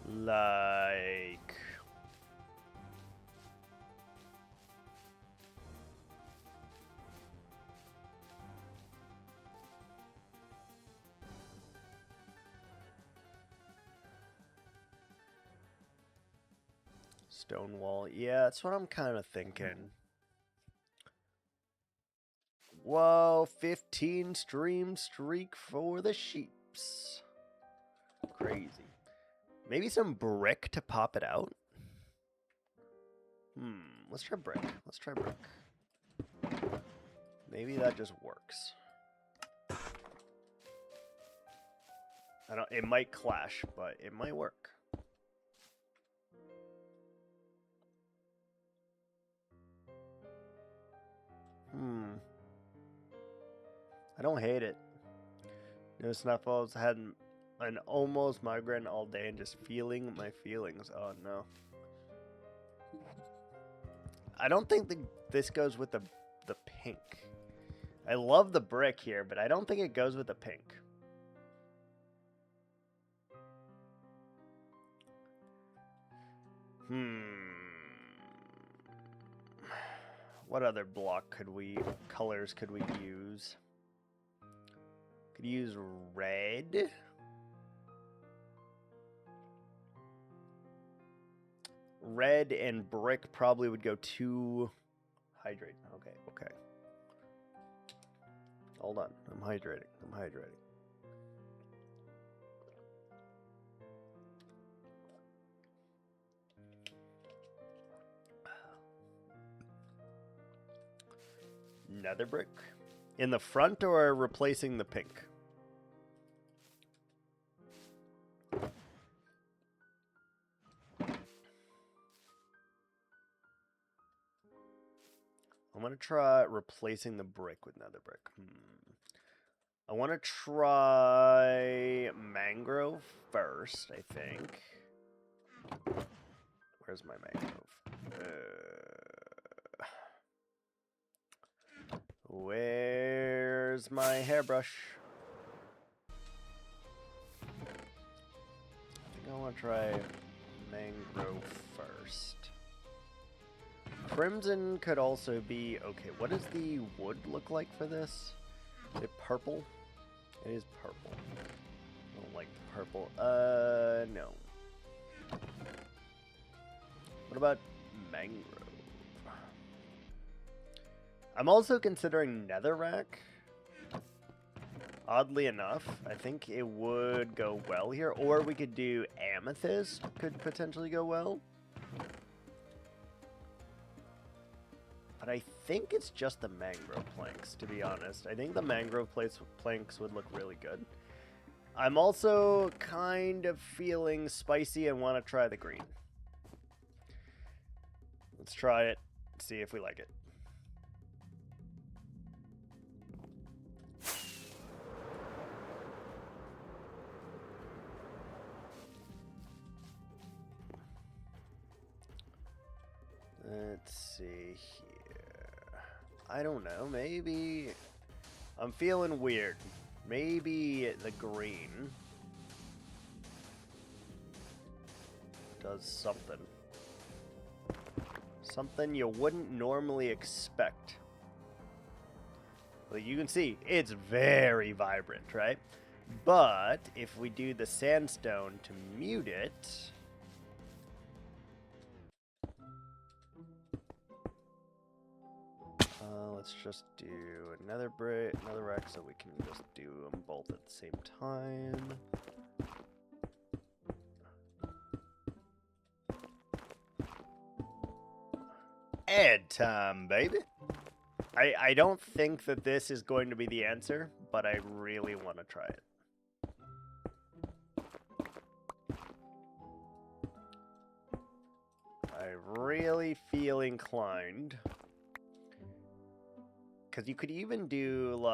Like... stone wall. Yeah, that's what I'm kind of thinking. Whoa, 15 stream streak for the sheeps. Crazy. Maybe some brick to pop it out. Let's try brick. Let's try brick. Maybe that just works. I don't. It might clash, but it might work. I don't hate it. No snuffles. Had an almost migraine all day and just feeling my feelings. Oh no. I don't think this goes with the pink. I love the brick here, but I don't think it goes with the pink. What other block colors could we use? Could use red. Red and brick probably would go too hydrate. Okay. Hold on. I'm hydrating. Nether brick? In the front or replacing the pink? I'm going to try replacing the brick with nether brick. I want to try mangrove first, I think. Where's my mangrove? Where's my hairbrush? I think I want to try mangrove first. Crimson could also be... Okay, what does the wood look like for this? Is it purple? It is purple. I don't like the purple. No. What about mangrove? I'm also considering netherrack. Oddly enough, I think it would go well here. Or we could do amethyst, could potentially go well. But I think it's just the mangrove planks, to be honest. I think the mangrove planks would look really good. I'm also kind of feeling spicy and want to try the green. Let's try it, see if we like it. Let's see here. I don't know, maybe... I'm feeling weird. Maybe the green does something. Something you wouldn't normally expect. Well, you can see, it's very vibrant, right? But if we do the sandstone to mute it... let's just do another rack so we can just do them both at the same time. Ad time, baby. I don't think that this is going to be the answer, but I really want to try it. I really feel inclined. Because you could even do, like...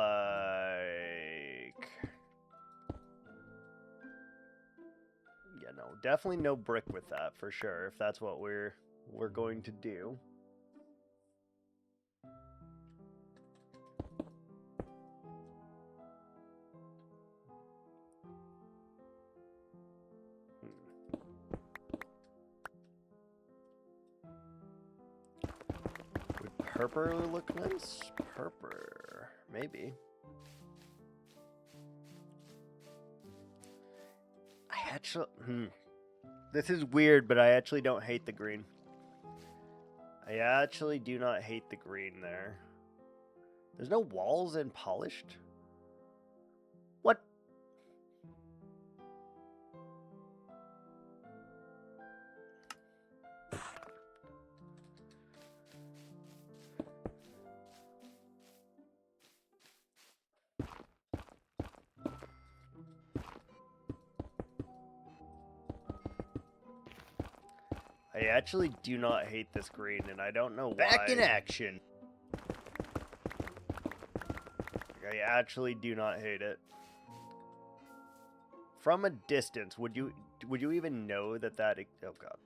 Yeah, no, definitely no brick with that, for sure, if that's what we're going to do. Would purple look nice? Purple, maybe. I actually, This is weird, but I actually don't hate the green. I actually do not hate the green there. There's no walls in polished? What? I actually do not hate this green, and I don't know why. Back in action! I actually do not hate it. From a distance, would you even know that oh god.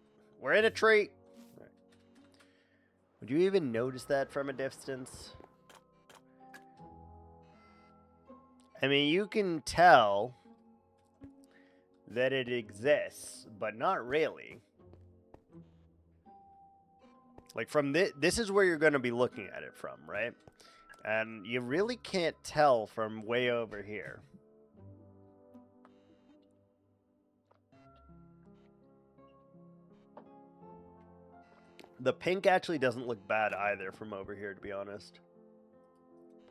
We're in a tree! Right. Would you even notice that from a distance? I mean, you can tell that it exists, but not really. Like from this is where you're going to be looking at it from, right? And you really can't tell from way over here. The pink actually doesn't look bad either from over here, to be honest.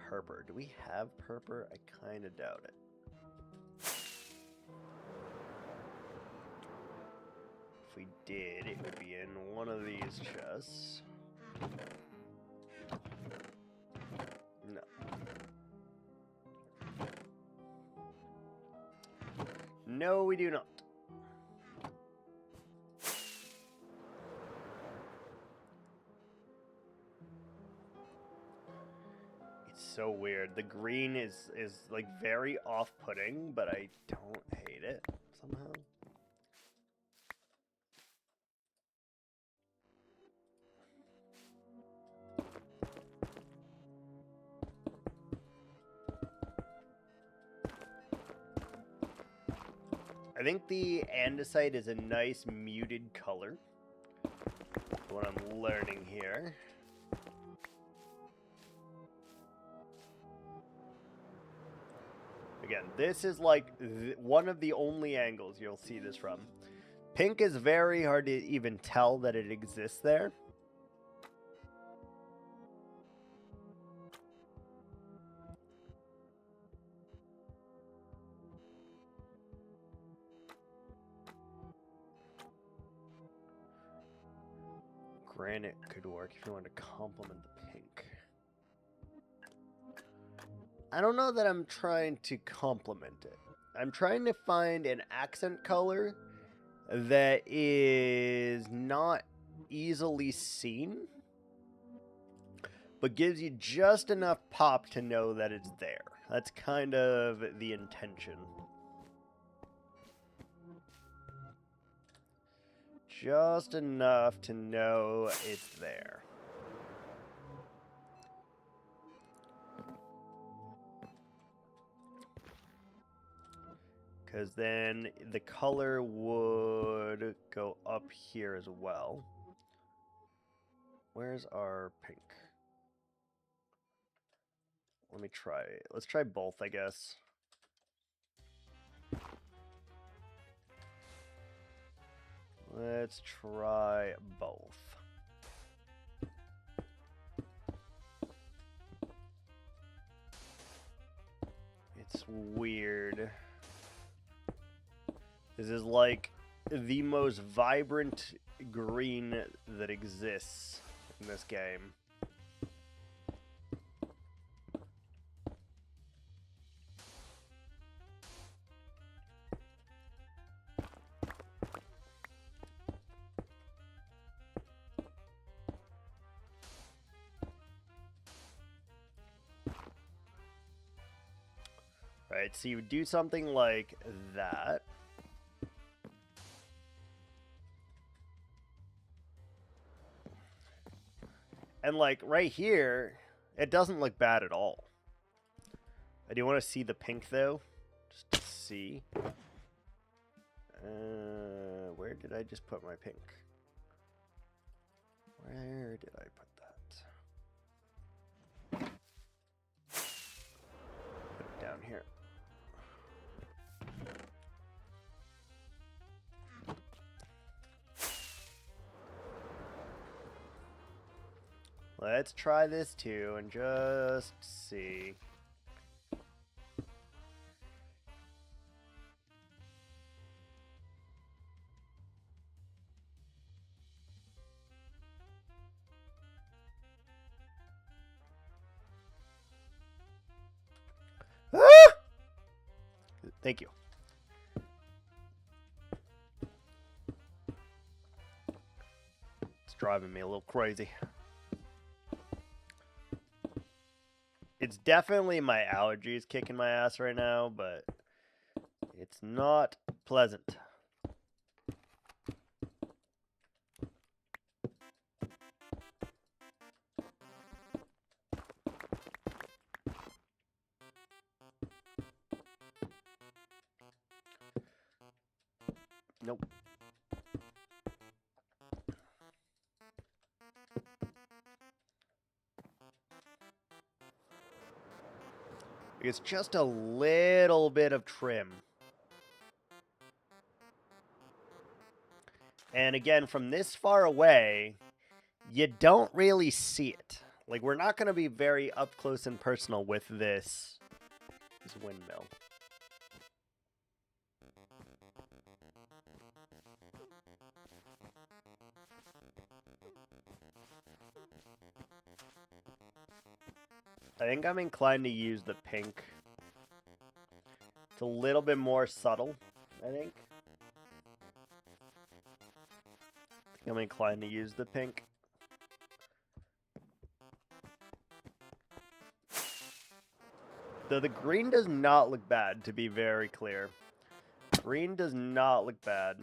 Purple. Do we have purple? I kind of doubt it. If we did, it would be in one of these chests. No. No, we do not. It's so weird. The green is like very off-putting, but I don't hate it somehow. I think the andesite is a nice muted color. what I'm learning here. Again, this is like one of the only angles you'll see this from. Pink is very hard to even tell that it exists there. Granite could work if you want to complement the pink. I don't know that I'm trying to complement it. I'm trying to find an accent color that is not easily seen, but gives you just enough pop to know that it's there. That's kind of the intention. Just enough to know it's there. Because then the color would go up here as well. Where's our pink? Let me try. Let's try both, I guess. Let's try both. It's weird. This is like the most vibrant green that exists in this game. Right, so you would do something like that. And like right here, it doesn't look bad at all. I do want to see the pink though, just to see. Where did I just put my pink? Where did I put that? Put it down here. Let's try this too and just see. Ah! Thank you. It's driving me a little crazy. It's definitely my allergies kicking my ass right now, but it's not pleasant. Nope. It's just a little bit of trim. And again, from this far away, you don't really see it. Like, we're not going to be very up close and personal with this windmill. I think I'm inclined to use the pink. It's a little bit more subtle, I think. I'm inclined to use the pink. Though the green does not look bad, to be very clear. Green does not look bad.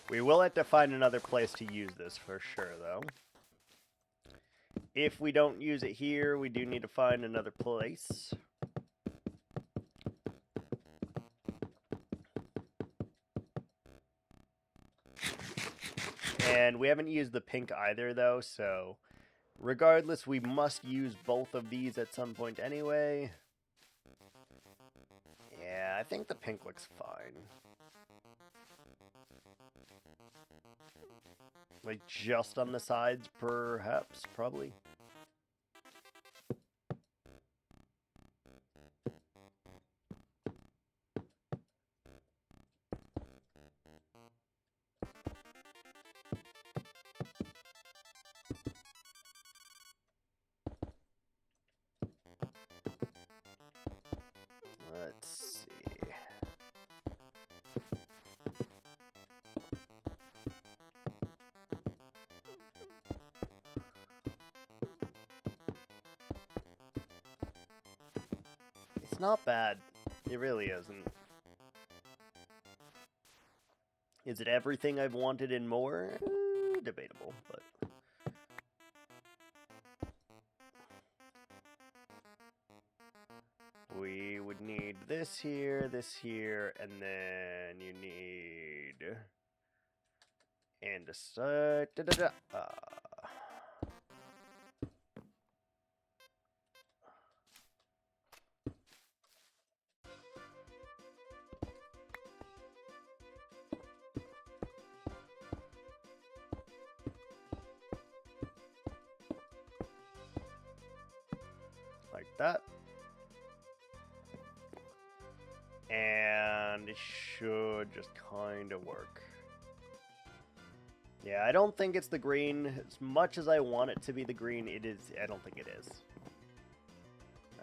We will have to find another place to use this for sure, though. If we don't use it here, we do need to find another place. And we haven't used the pink either, though, so regardless, we must use both of these at some point anyway. Yeah, I think the pink looks fine. Like, just on the sides, perhaps, probably. Let's see. It's not bad. It really isn't. Is it everything I've wanted and more? Debatable, but... We would need this here, and then you need... And a side... like that. And it should just kind of work. Yeah, I don't think it's the green. As much as I want it to be the green, it is. I don't think it is.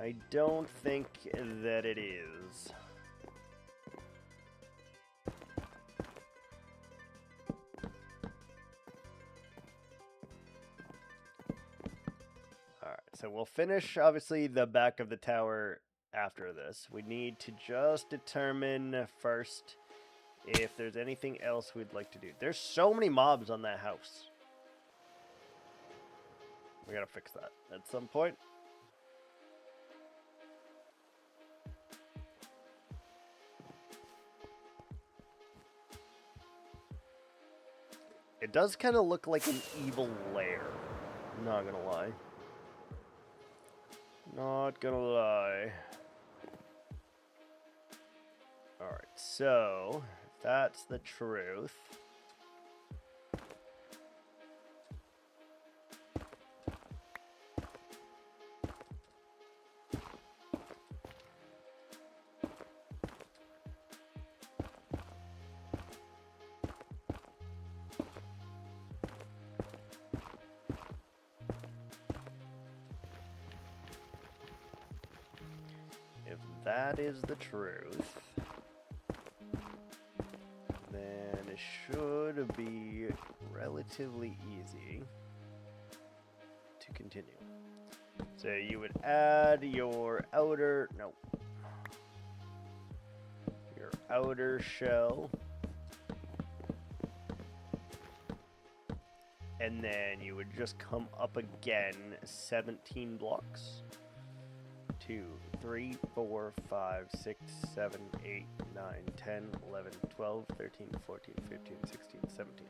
I don't think that it is. Alright, so we'll finish, obviously, the back of the tower after this. We need to just determine first if there's anything else we'd like to do. There's so many mobs on that house. We gotta fix that at some point. It does kind of look like an evil lair. Not gonna lie. Not gonna lie. Alright, so if that's the truth. If that is the truth, then it should be relatively easy to continue. So you would add your outer, no, your outer shell, and then you would just come up again 17 blocks. 2, 3, 4, 5, 6, 7, 8, 9, 10, 11, 12, 13, 14, 15, 16, 17.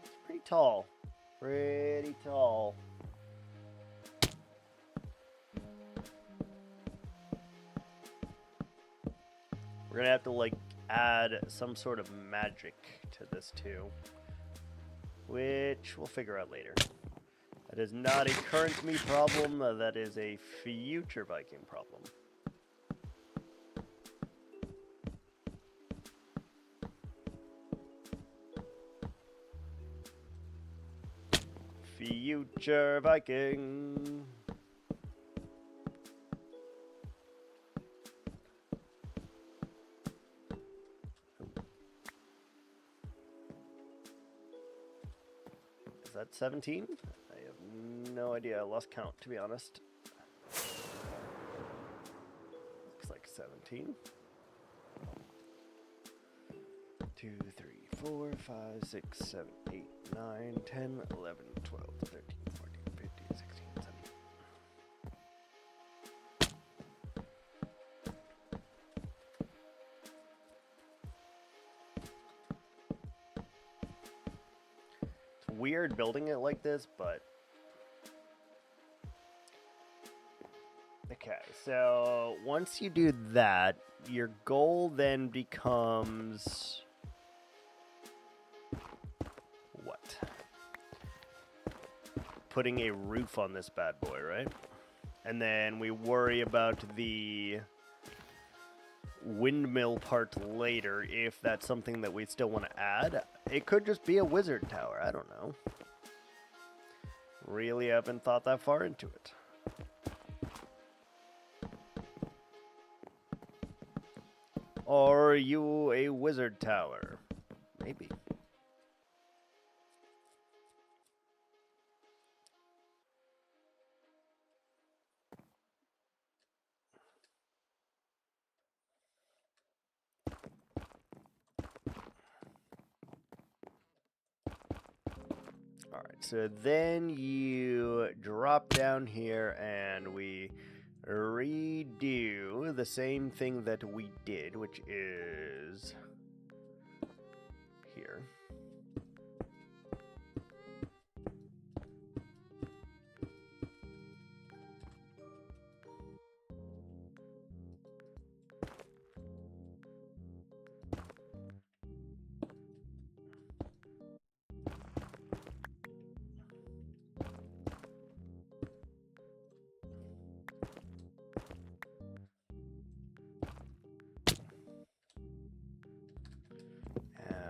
It's pretty tall. Pretty tall. We're gonna have to, like, add some sort of magic to this too, which we'll figure out later. That is not a current me problem, that is a future Viking problem. Future Viking. Is that 17? No idea. I lost count, to be honest. Looks like 17. 2, 3, 4, 5, 6, 7, 8, 9, 10, 11, 12, 13, 14, 15, 16, 17. It's weird building it like this, but... Okay, so once you do that, your goal then becomes... what? Putting a roof on this bad boy, right? And then we worry about the windmill part later if that's something that we still want to add. It could just be a wizard tower, I don't know. Really haven't thought that far into it. Are you a wizard tower? Maybe. Alright, so then you drop down here and we redo the same thing that we did, which is here.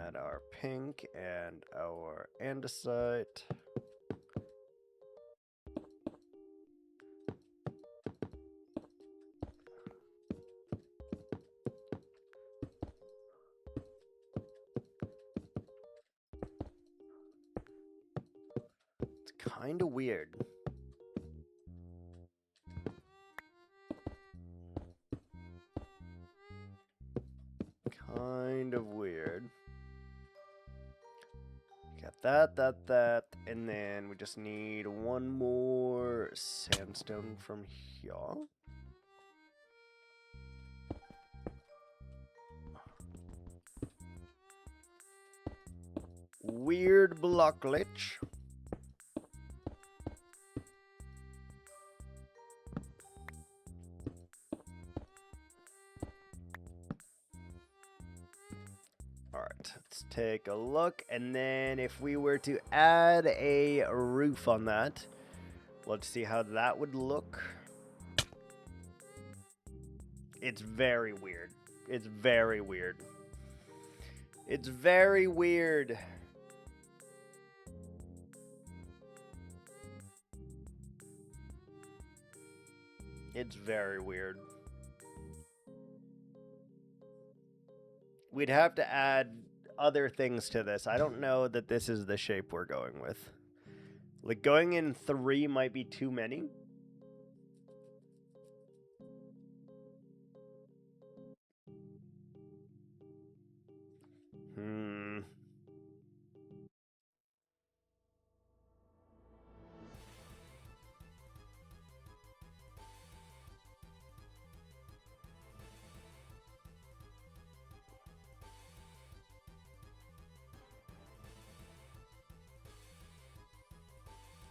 Add our pink and our andesite. It's kind of weird. Kind of weird. Got that, and then we just need one more sandstone from here. Weird block glitch. Alright, let's take a look, and then if we were to add a roof on that, let's see how that would look. It's very weird. It's very weird. It's very weird. It's very weird. We'd have to add other things to this. I don't know that this is the shape we're going with. Like, going in 3 might be too many.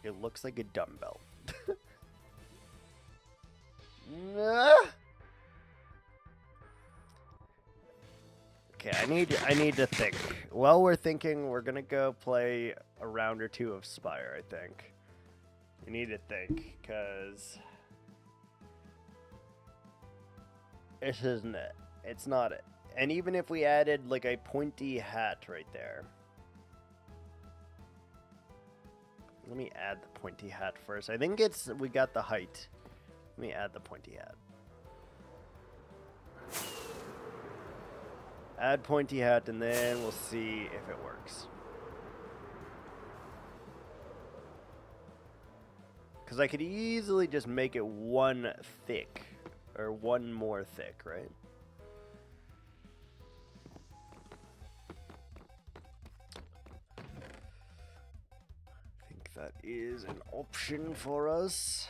It looks like a dumbbell. Nah. Okay, I need to think. While we're thinking, we're gonna go play a round or two of Spire, I think. You need to think, because this isn't it. It's not it. And even if we added like a pointy hat right there. Let me add the pointy hat first. I think we got the height. Let me add the pointy hat. Add pointy hat, and then we'll see if it works. Because I could easily just make it one thick, or one more thick, right? That is an option for us.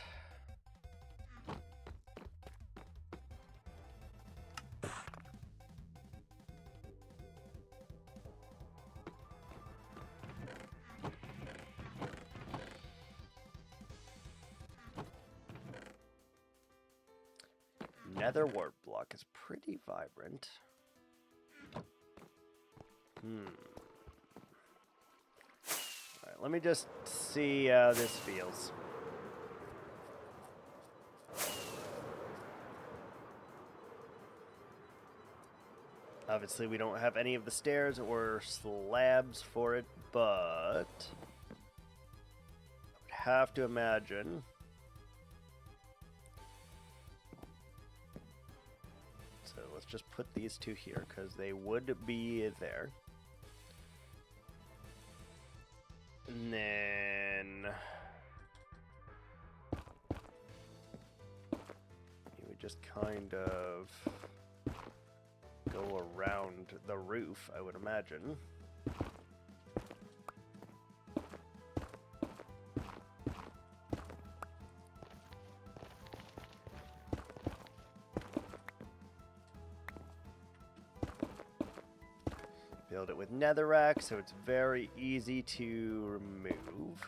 Nether wart block is pretty vibrant. Alright, let me just see how this feels. Obviously, we don't have any of the stairs or slabs for it, but I would have to imagine. So let's just put these two here because they would be there. And then you would just kind of go around the roof, I would imagine. Build it with netherrack, so it's very easy to remove.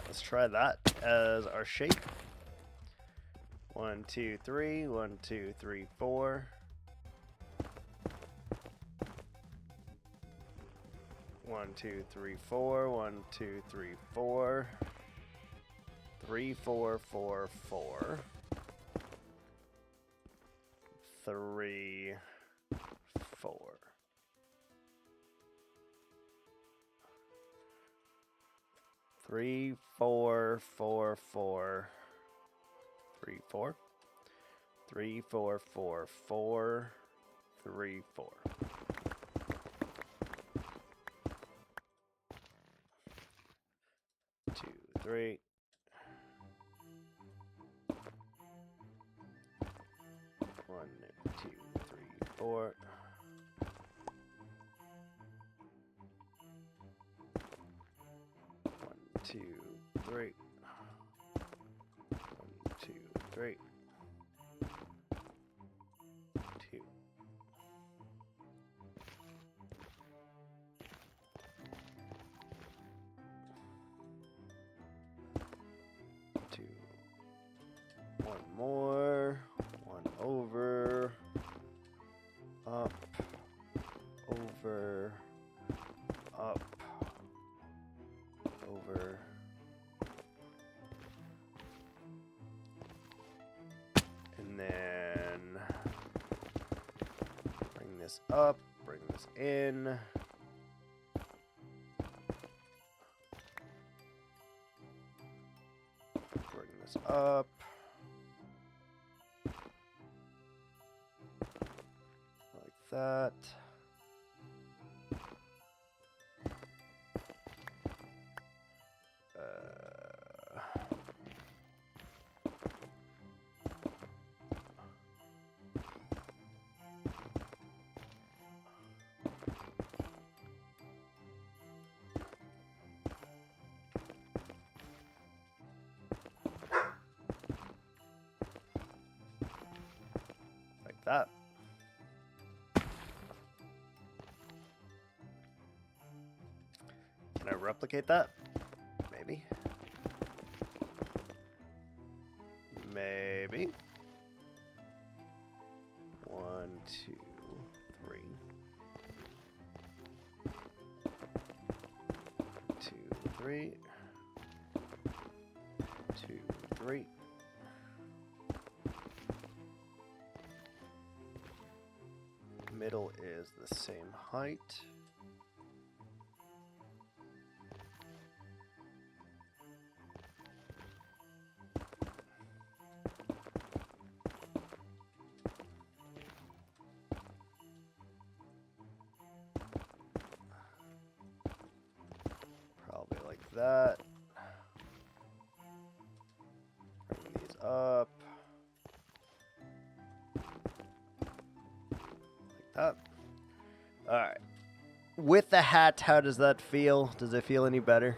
Let's try that as our shape. 1, 2, 3. 1, 2, 3, 4. 1, 2, 3, 4. 1, 2, 3, 4. 3, 4, 4, 4. 3, 4. 3, 4, 4, 4. 3, 4. 3, 4, 4, 4. 3, 4. 2, 3. 1, 2, 3, 4. 1, 2, 3. 1, 2, 3. 2. 2. 1 more. 1 over. Up. Over. Up. Over. And then bring this up, bring this in. Bring this up. Like that. Like that. Can I replicate that? Maybe. Maybe. 1, 2, 3. 2, 3. 2, 3. Middle is the same height. Like that. Alright. With the hat, how does that feel? Does it feel any better?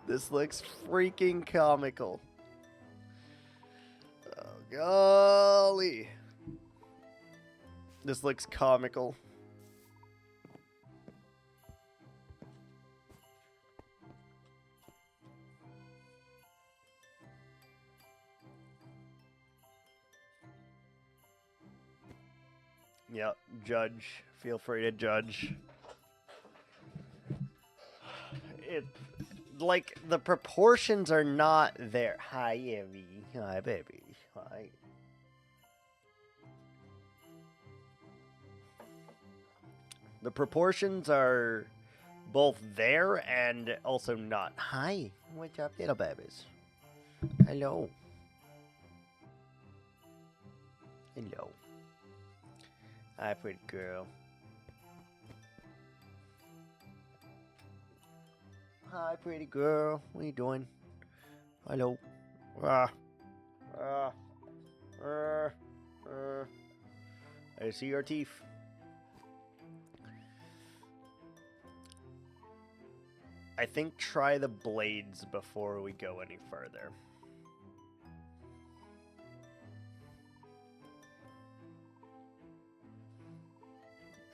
This looks freaking comical. Oh, golly. This looks comical. Yep, judge. Feel free to judge. It, like, the proportions are not there. Hi, Evie. Hi, baby. Hi. The proportions are both there and also not. Hi. What's up, little babies? Hello. Hello. Hi, pretty girl. Hi, pretty girl. What are you doing? Hello. I see your teeth. I think try the blades before we go any further.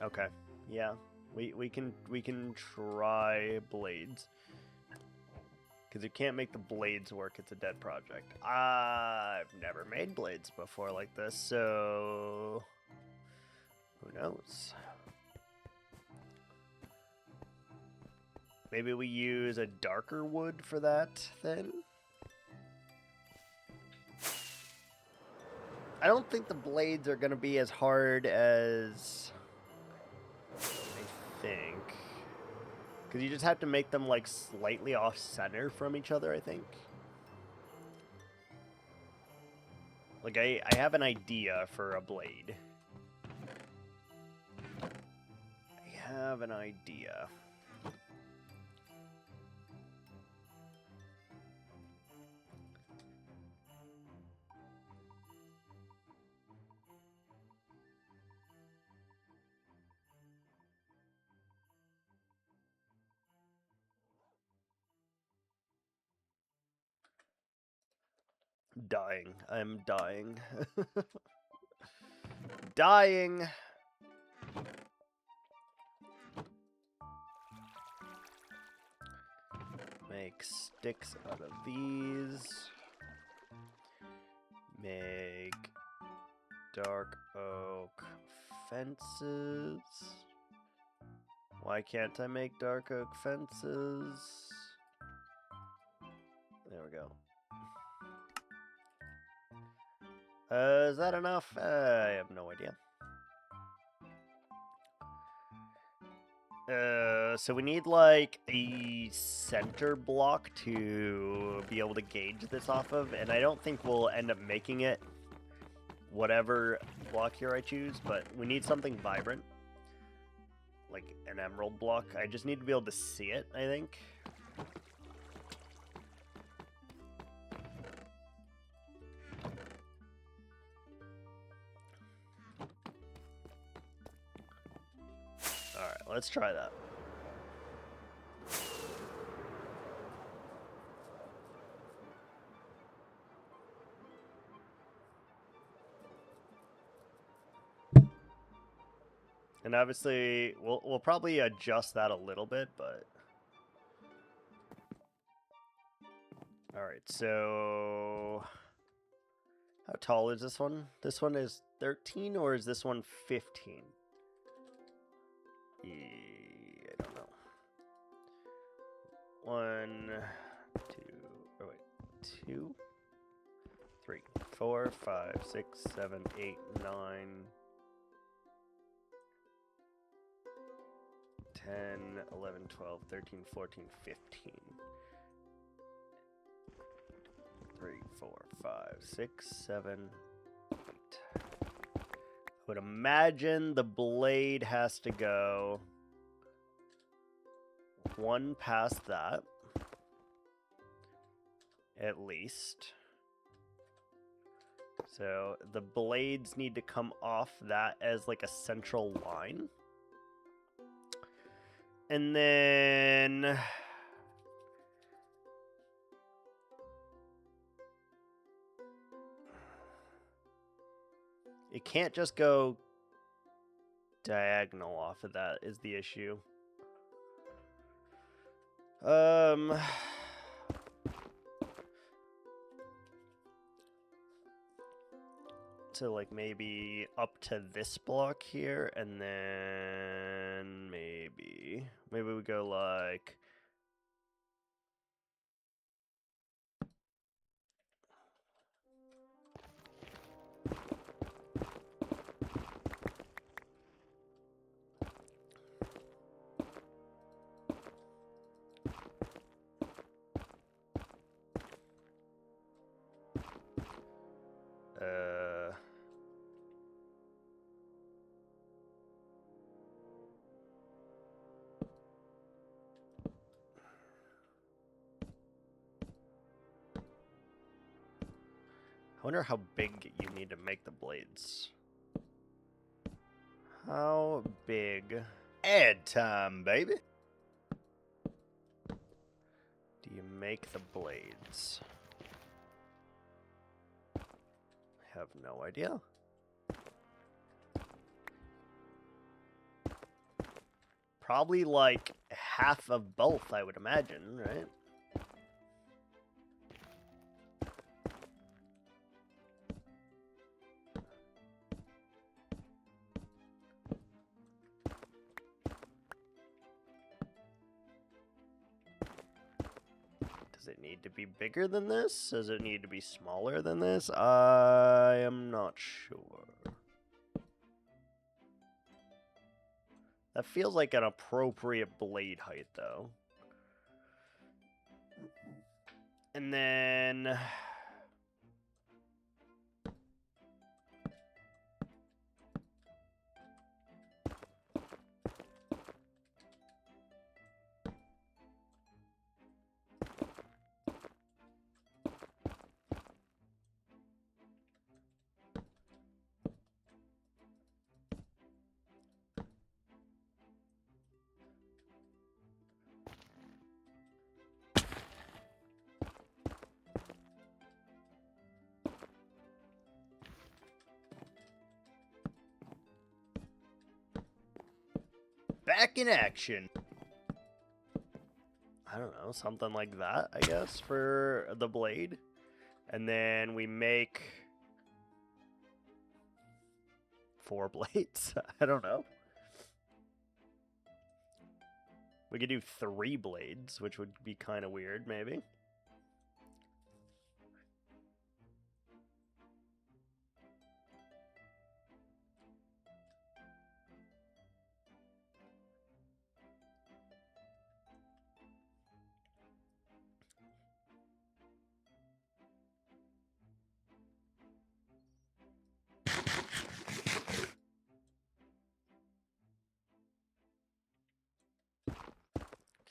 Okay. Yeah. We can try blades. Because you can't make the blades work, it's a dead project. I've never made blades before like this, so who knows? Maybe we use a darker wood for that then? I don't think the blades are going to be as hard as I think. Because you just have to make them, like, slightly off-center from each other, I think. Like, I have an idea for a blade. I have an idea. Dying. I'm dying. Dying! Make sticks out of these. Make dark oak fences. Why can't I make dark oak fences? There we go. Is that enough? I have no idea. So we need like a center block to be able to gauge this off of, and I don't think we'll end up making it whatever block here I choose, but we need something vibrant. Like an emerald block. I just need to be able to see it, I think. Alright, let's try that. And obviously, we'll probably adjust that a little bit, but... Alright, so... How tall is this one? This one is 13, or is this one 15? I don't know. 1, 2, oh wait, 2, 3, 4, 5, 6, 7, 8, 9, 10, 11, 12, 13, 14, 15. 3, 4, 5, 6, 7, 8. I would imagine the blade has to go one past that. at least. So the blades need to come off that as like a central line. And then it can't just go diagonal off of that is the issue. So like maybe up to this block here, and then maybe we go like I wonder how big you need to make the blades. How big? Ad time, baby. Do you make the blades? I have no idea. Probably like half of both, I would imagine, right? Does it need to be bigger than this? Does it need to be smaller than this? I am not sure. That feels like an appropriate blade height, though. And then Back in action. I don't know, something like that, I guess, for the blade. And then we make 4 blades. I don't know. We could do 3 blades, which would be kind of weird, maybe.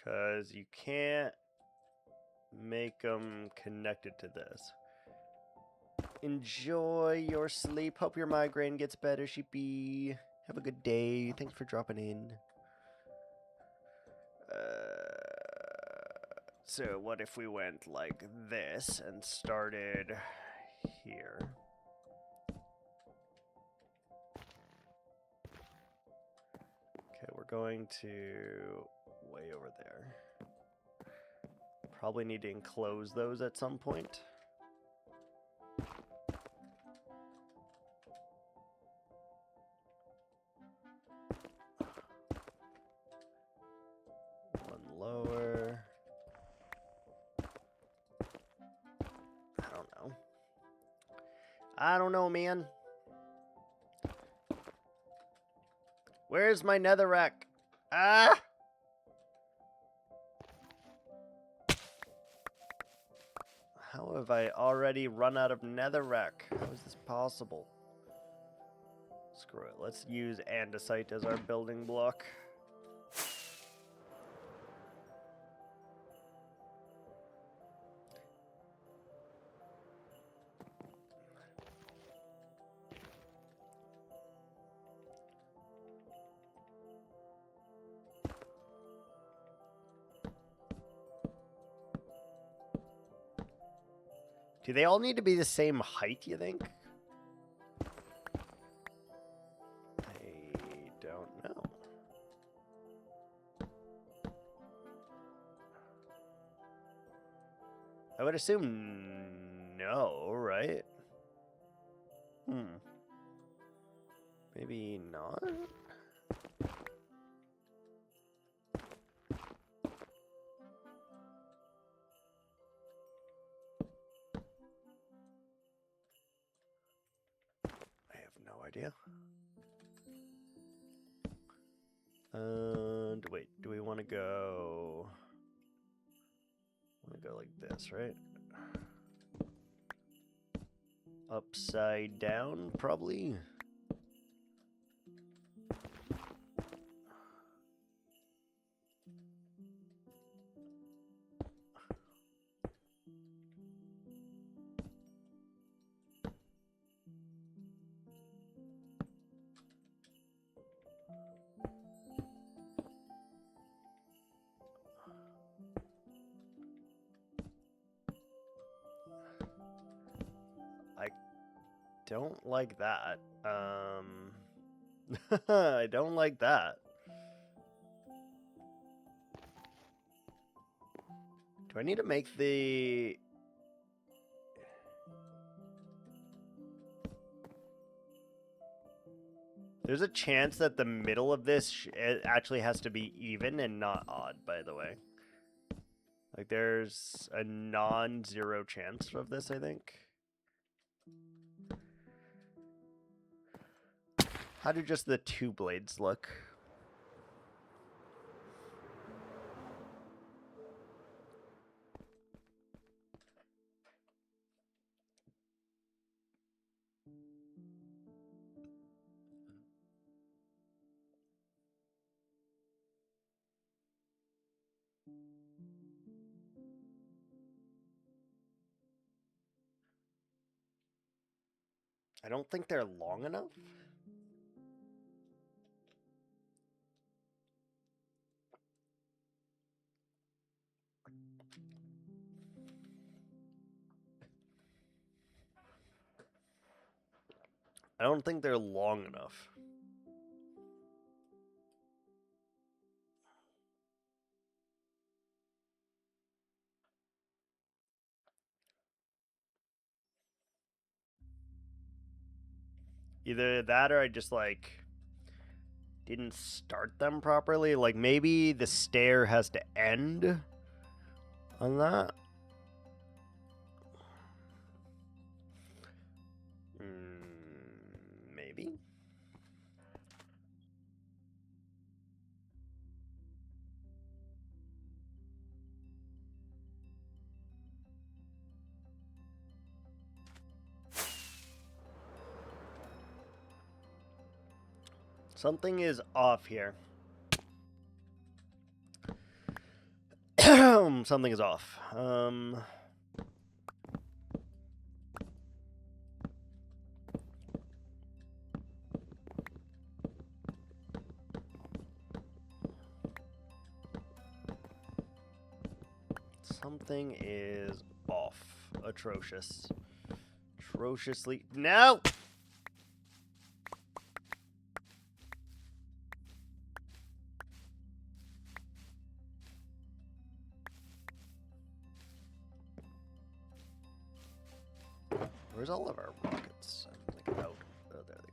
Because you can't make them connected to this. Enjoy your sleep. Hope your migraine gets better, sheepy. Have a good day. Thanks for dropping in. So what if we went like this and started here? Okay, we're going to way over there. Probably need to enclose those at some point. One lower. I don't know, man. Where's my netherrack? Ah! How have I already run out of netherrack? How is this possible? Screw it. Let's use andesite as our building block. Do they all need to be the same height, you think? I don't know. I would assume no, right? Maybe not? I have no idea. And wait, do we want to go? I want to go like this, right? Upside down, probably. Don't like that. I don't like that. Do I need to make the... There's a chance that the middle of this it actually has to be even and not odd, by the way. Like, there's a non-zero chance of this, I think. How do just the two blades look? I don't think they're long enough. I don't think they're long enough. Either that or I just, like, didn't start them properly. Like, maybe the stair has to end on that. Maybe. Something is off here. Something is off. Something is off. Atrocious. Atrociously. No! Where's all of our rockets? Like out. Oh, there they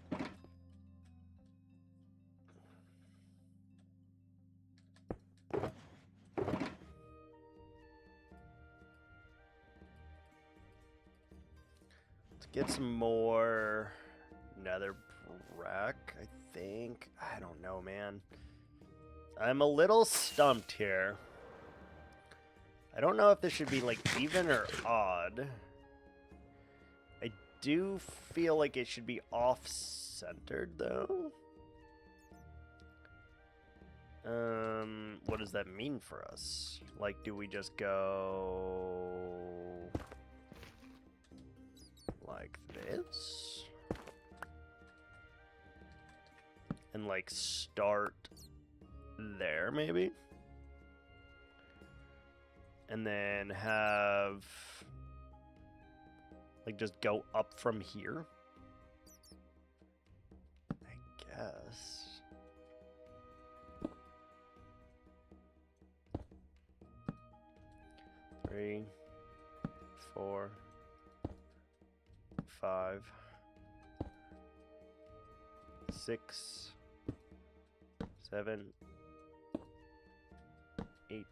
go. Let's get some more nether brack, I think. I don't know, man. I'm a little stumped here. I don't know if this should be like even or odd. I do feel like it should be off-centered though. What does that mean for us? Like, do we just go like this? And like start there maybe? and then have like just go up from here. I guess. Three, 4, 5, 6, 7, 8,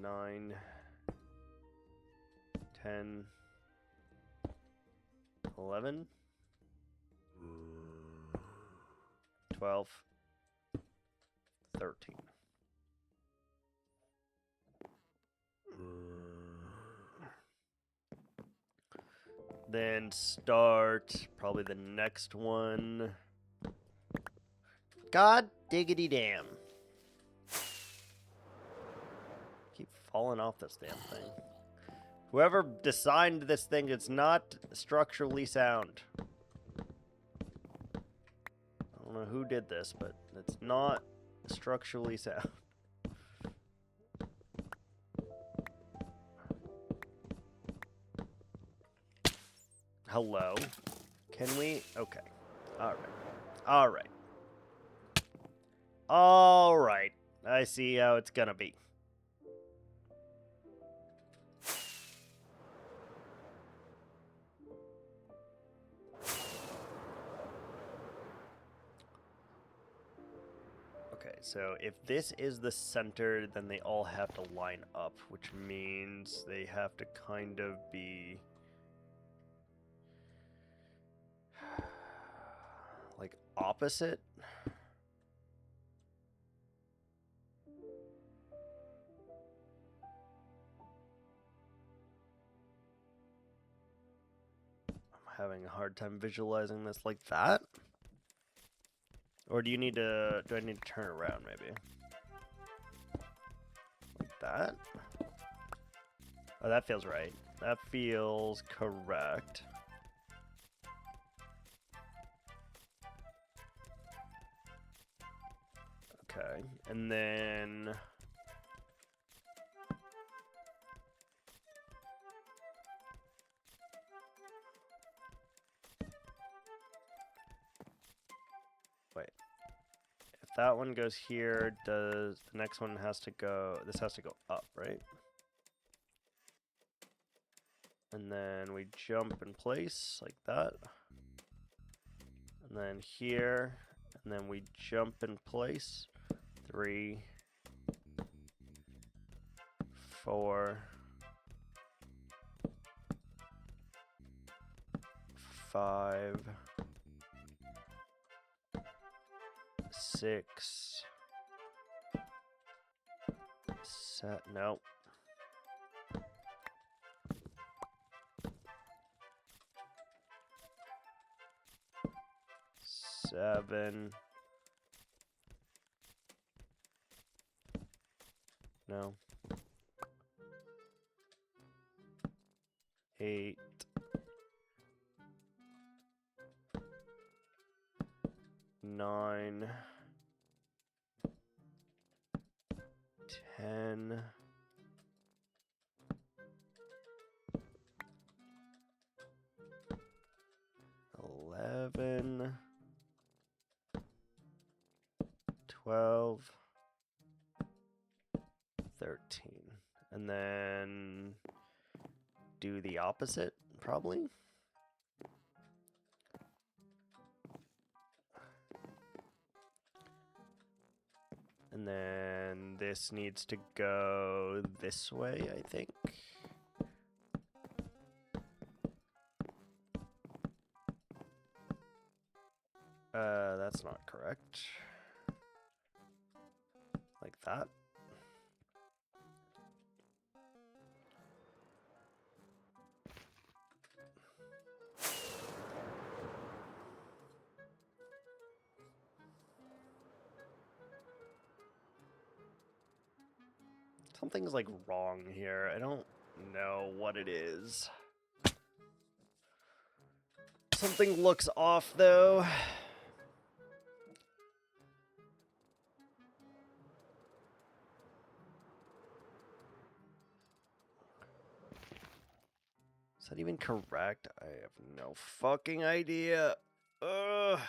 9, 10, 11, 12, 13. Then start probably the next one. God diggity damn. Keep falling off this damn thing. Whoever designed this thing is not structurally sound. I don't know who did this, but it's not structurally sound. Hello? Can we? Okay. Alright. Alright. Alright. I see how it's gonna be. Okay, so if this is the center, then they all have to line up, which means they have to kind of be like opposite. I'm having a hard time visualizing this like that. Or do you need to, do I need to turn around maybe? Like that? Oh, that feels right. That feels correct. Okay, and then... Wait. If that one goes here, does the next one has to go... This has to go up, right? And then we jump in place like that. And then here, and then we jump in place. 3, 4, 5, 6, no. 7. No. 8. 9. 10. 11. 12. 13. And then do the opposite, probably. And then this needs to go this way, I think. That's not correct. Like that. Something's like wrong here. I don't know what it is. Something looks off though. Is that even correct? I have no fucking idea. Ugh.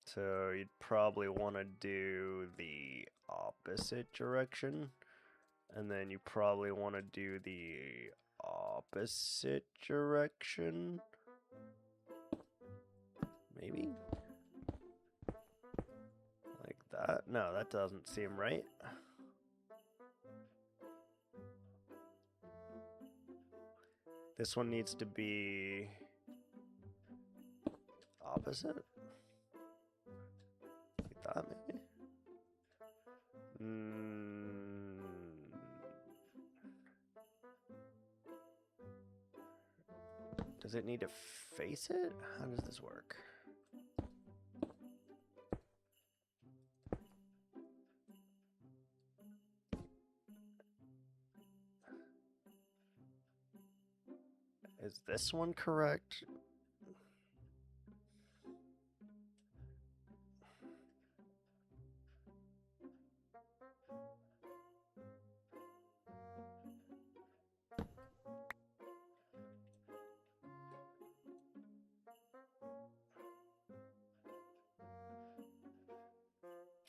So you'd probably want to do the opposite direction. And then you probably want to do the opposite direction. Maybe? Like that? No, that doesn't seem right. This one needs to be opposite? Like that, maybe? Does it need to face it? How does this work? Is this one correct?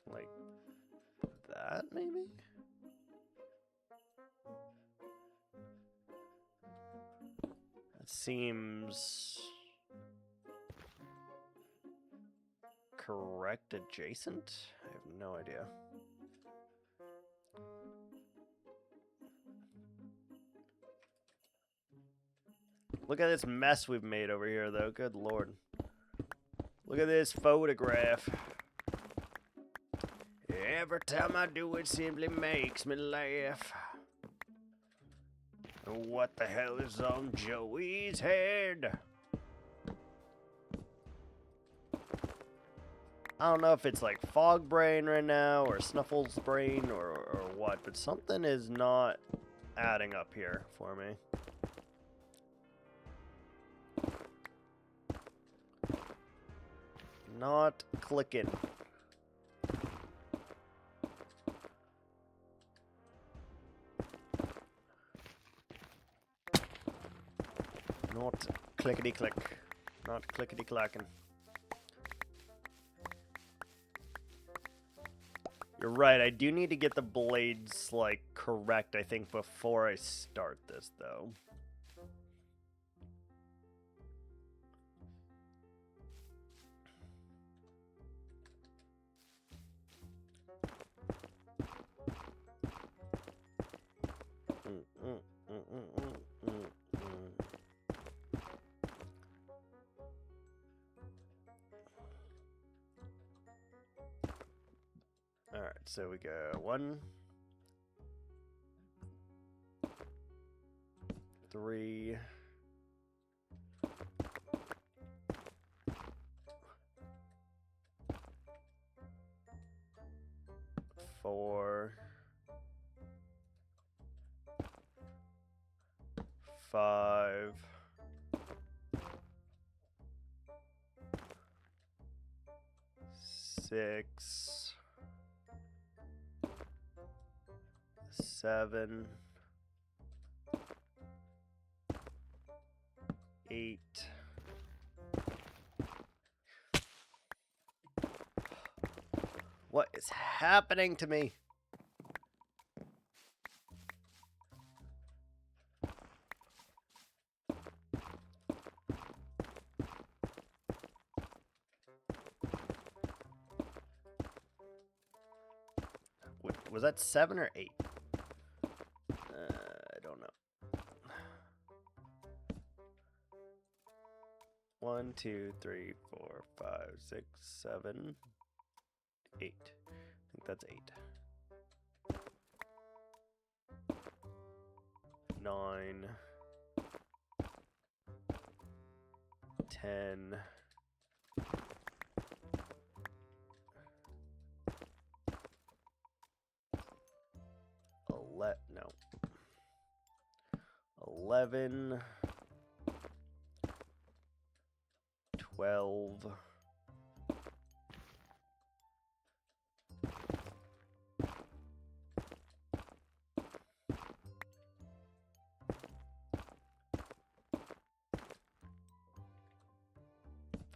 Like that, maybe? That seems correct adjacent? I have no idea. Look at this mess we've made over here, though. Good lord. Look at this photograph. Every time I do it simply makes me laugh. What the hell is on Joey's head? I don't know if it's like fog brain right now or Snuffle's brain or what, but something is not adding up here for me. Not clicking. Not clickety click. Not clickety clacking. You're right, I do need to get the blades, like, correct, I think, before I start this, though. Alright, so we go 1, 3, 4, 5, 6, 7, 8. What is happening to me? Was that 7 or 8? I don't know. 1, 2, 3, 4, 5, 6, 7, 8. I think that's 8. 9, 10. 11, 12,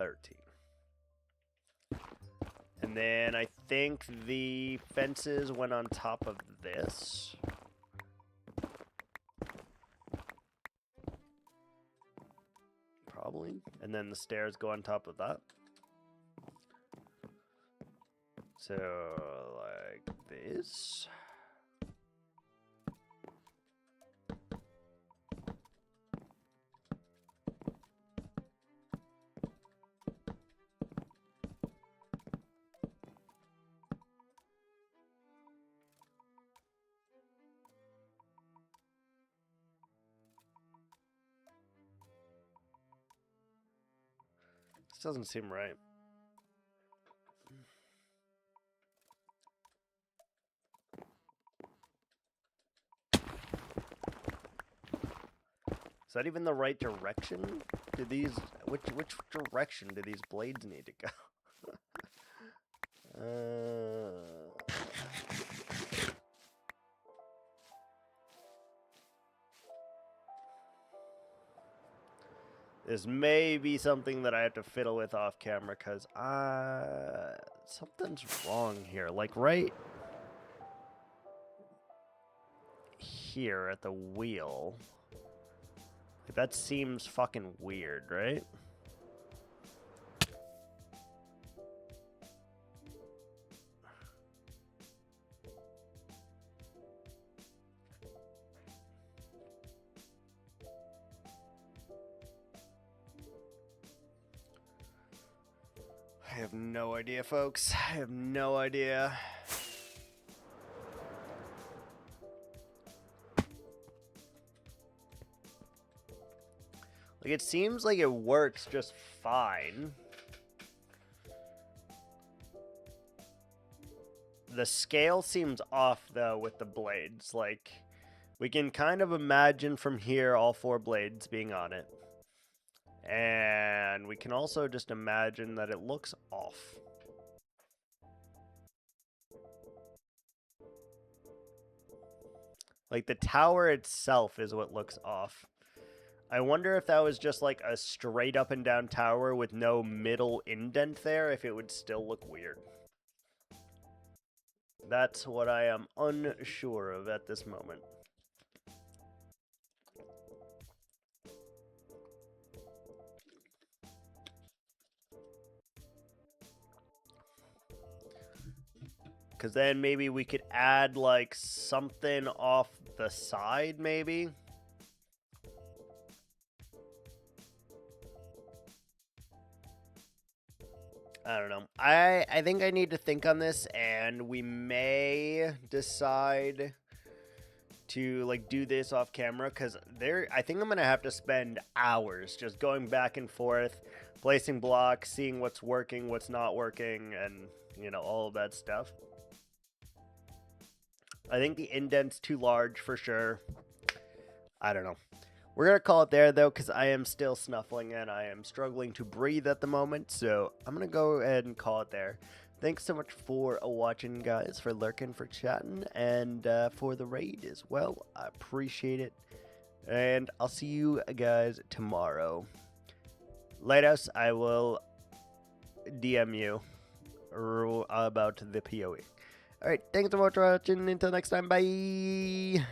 13. And then I think the fences went on top of this. Probably. And then the stairs go on top of that. So, like this. This doesn't seem right. Is that even the right direction? Do these which direction do these blades need to go? This may be something that I have to fiddle with off camera because something's wrong here. Like right here at the wheel. Like that seems fucking weird, right? I have no idea, folks. I have no idea. Like, it seems like it works just fine. The scale seems off, though, with the blades. Like, we can kind of imagine from here all 4 blades being on it. And we can also just imagine that it looks off. Like, the tower itself is what looks off. I wonder if that was just like a straight up and down tower with no middle indent there, if it would still look weird. That's what I am unsure of at this moment. Because then maybe we could add like something off the side, maybe. I don't know. I think I need to think on this, and we may decide to like do this off camera, because I think I'm gonna have to spend hours just going back and forth, placing blocks, seeing what's working, what's not working, and you know, all of that stuff. I think the indent's too large for sure. I don't know. We're going to call it there, though, because I am still snuffling and I am struggling to breathe at the moment. So I'm going to go ahead and call it there. Thanks so much for watching, guys, for lurking, for chatting, and for the raid as well. I appreciate it. And I'll see you guys tomorrow. Lighthouse, I will DM you about the PoE. Alright, thanks so much for watching. Until next time, bye!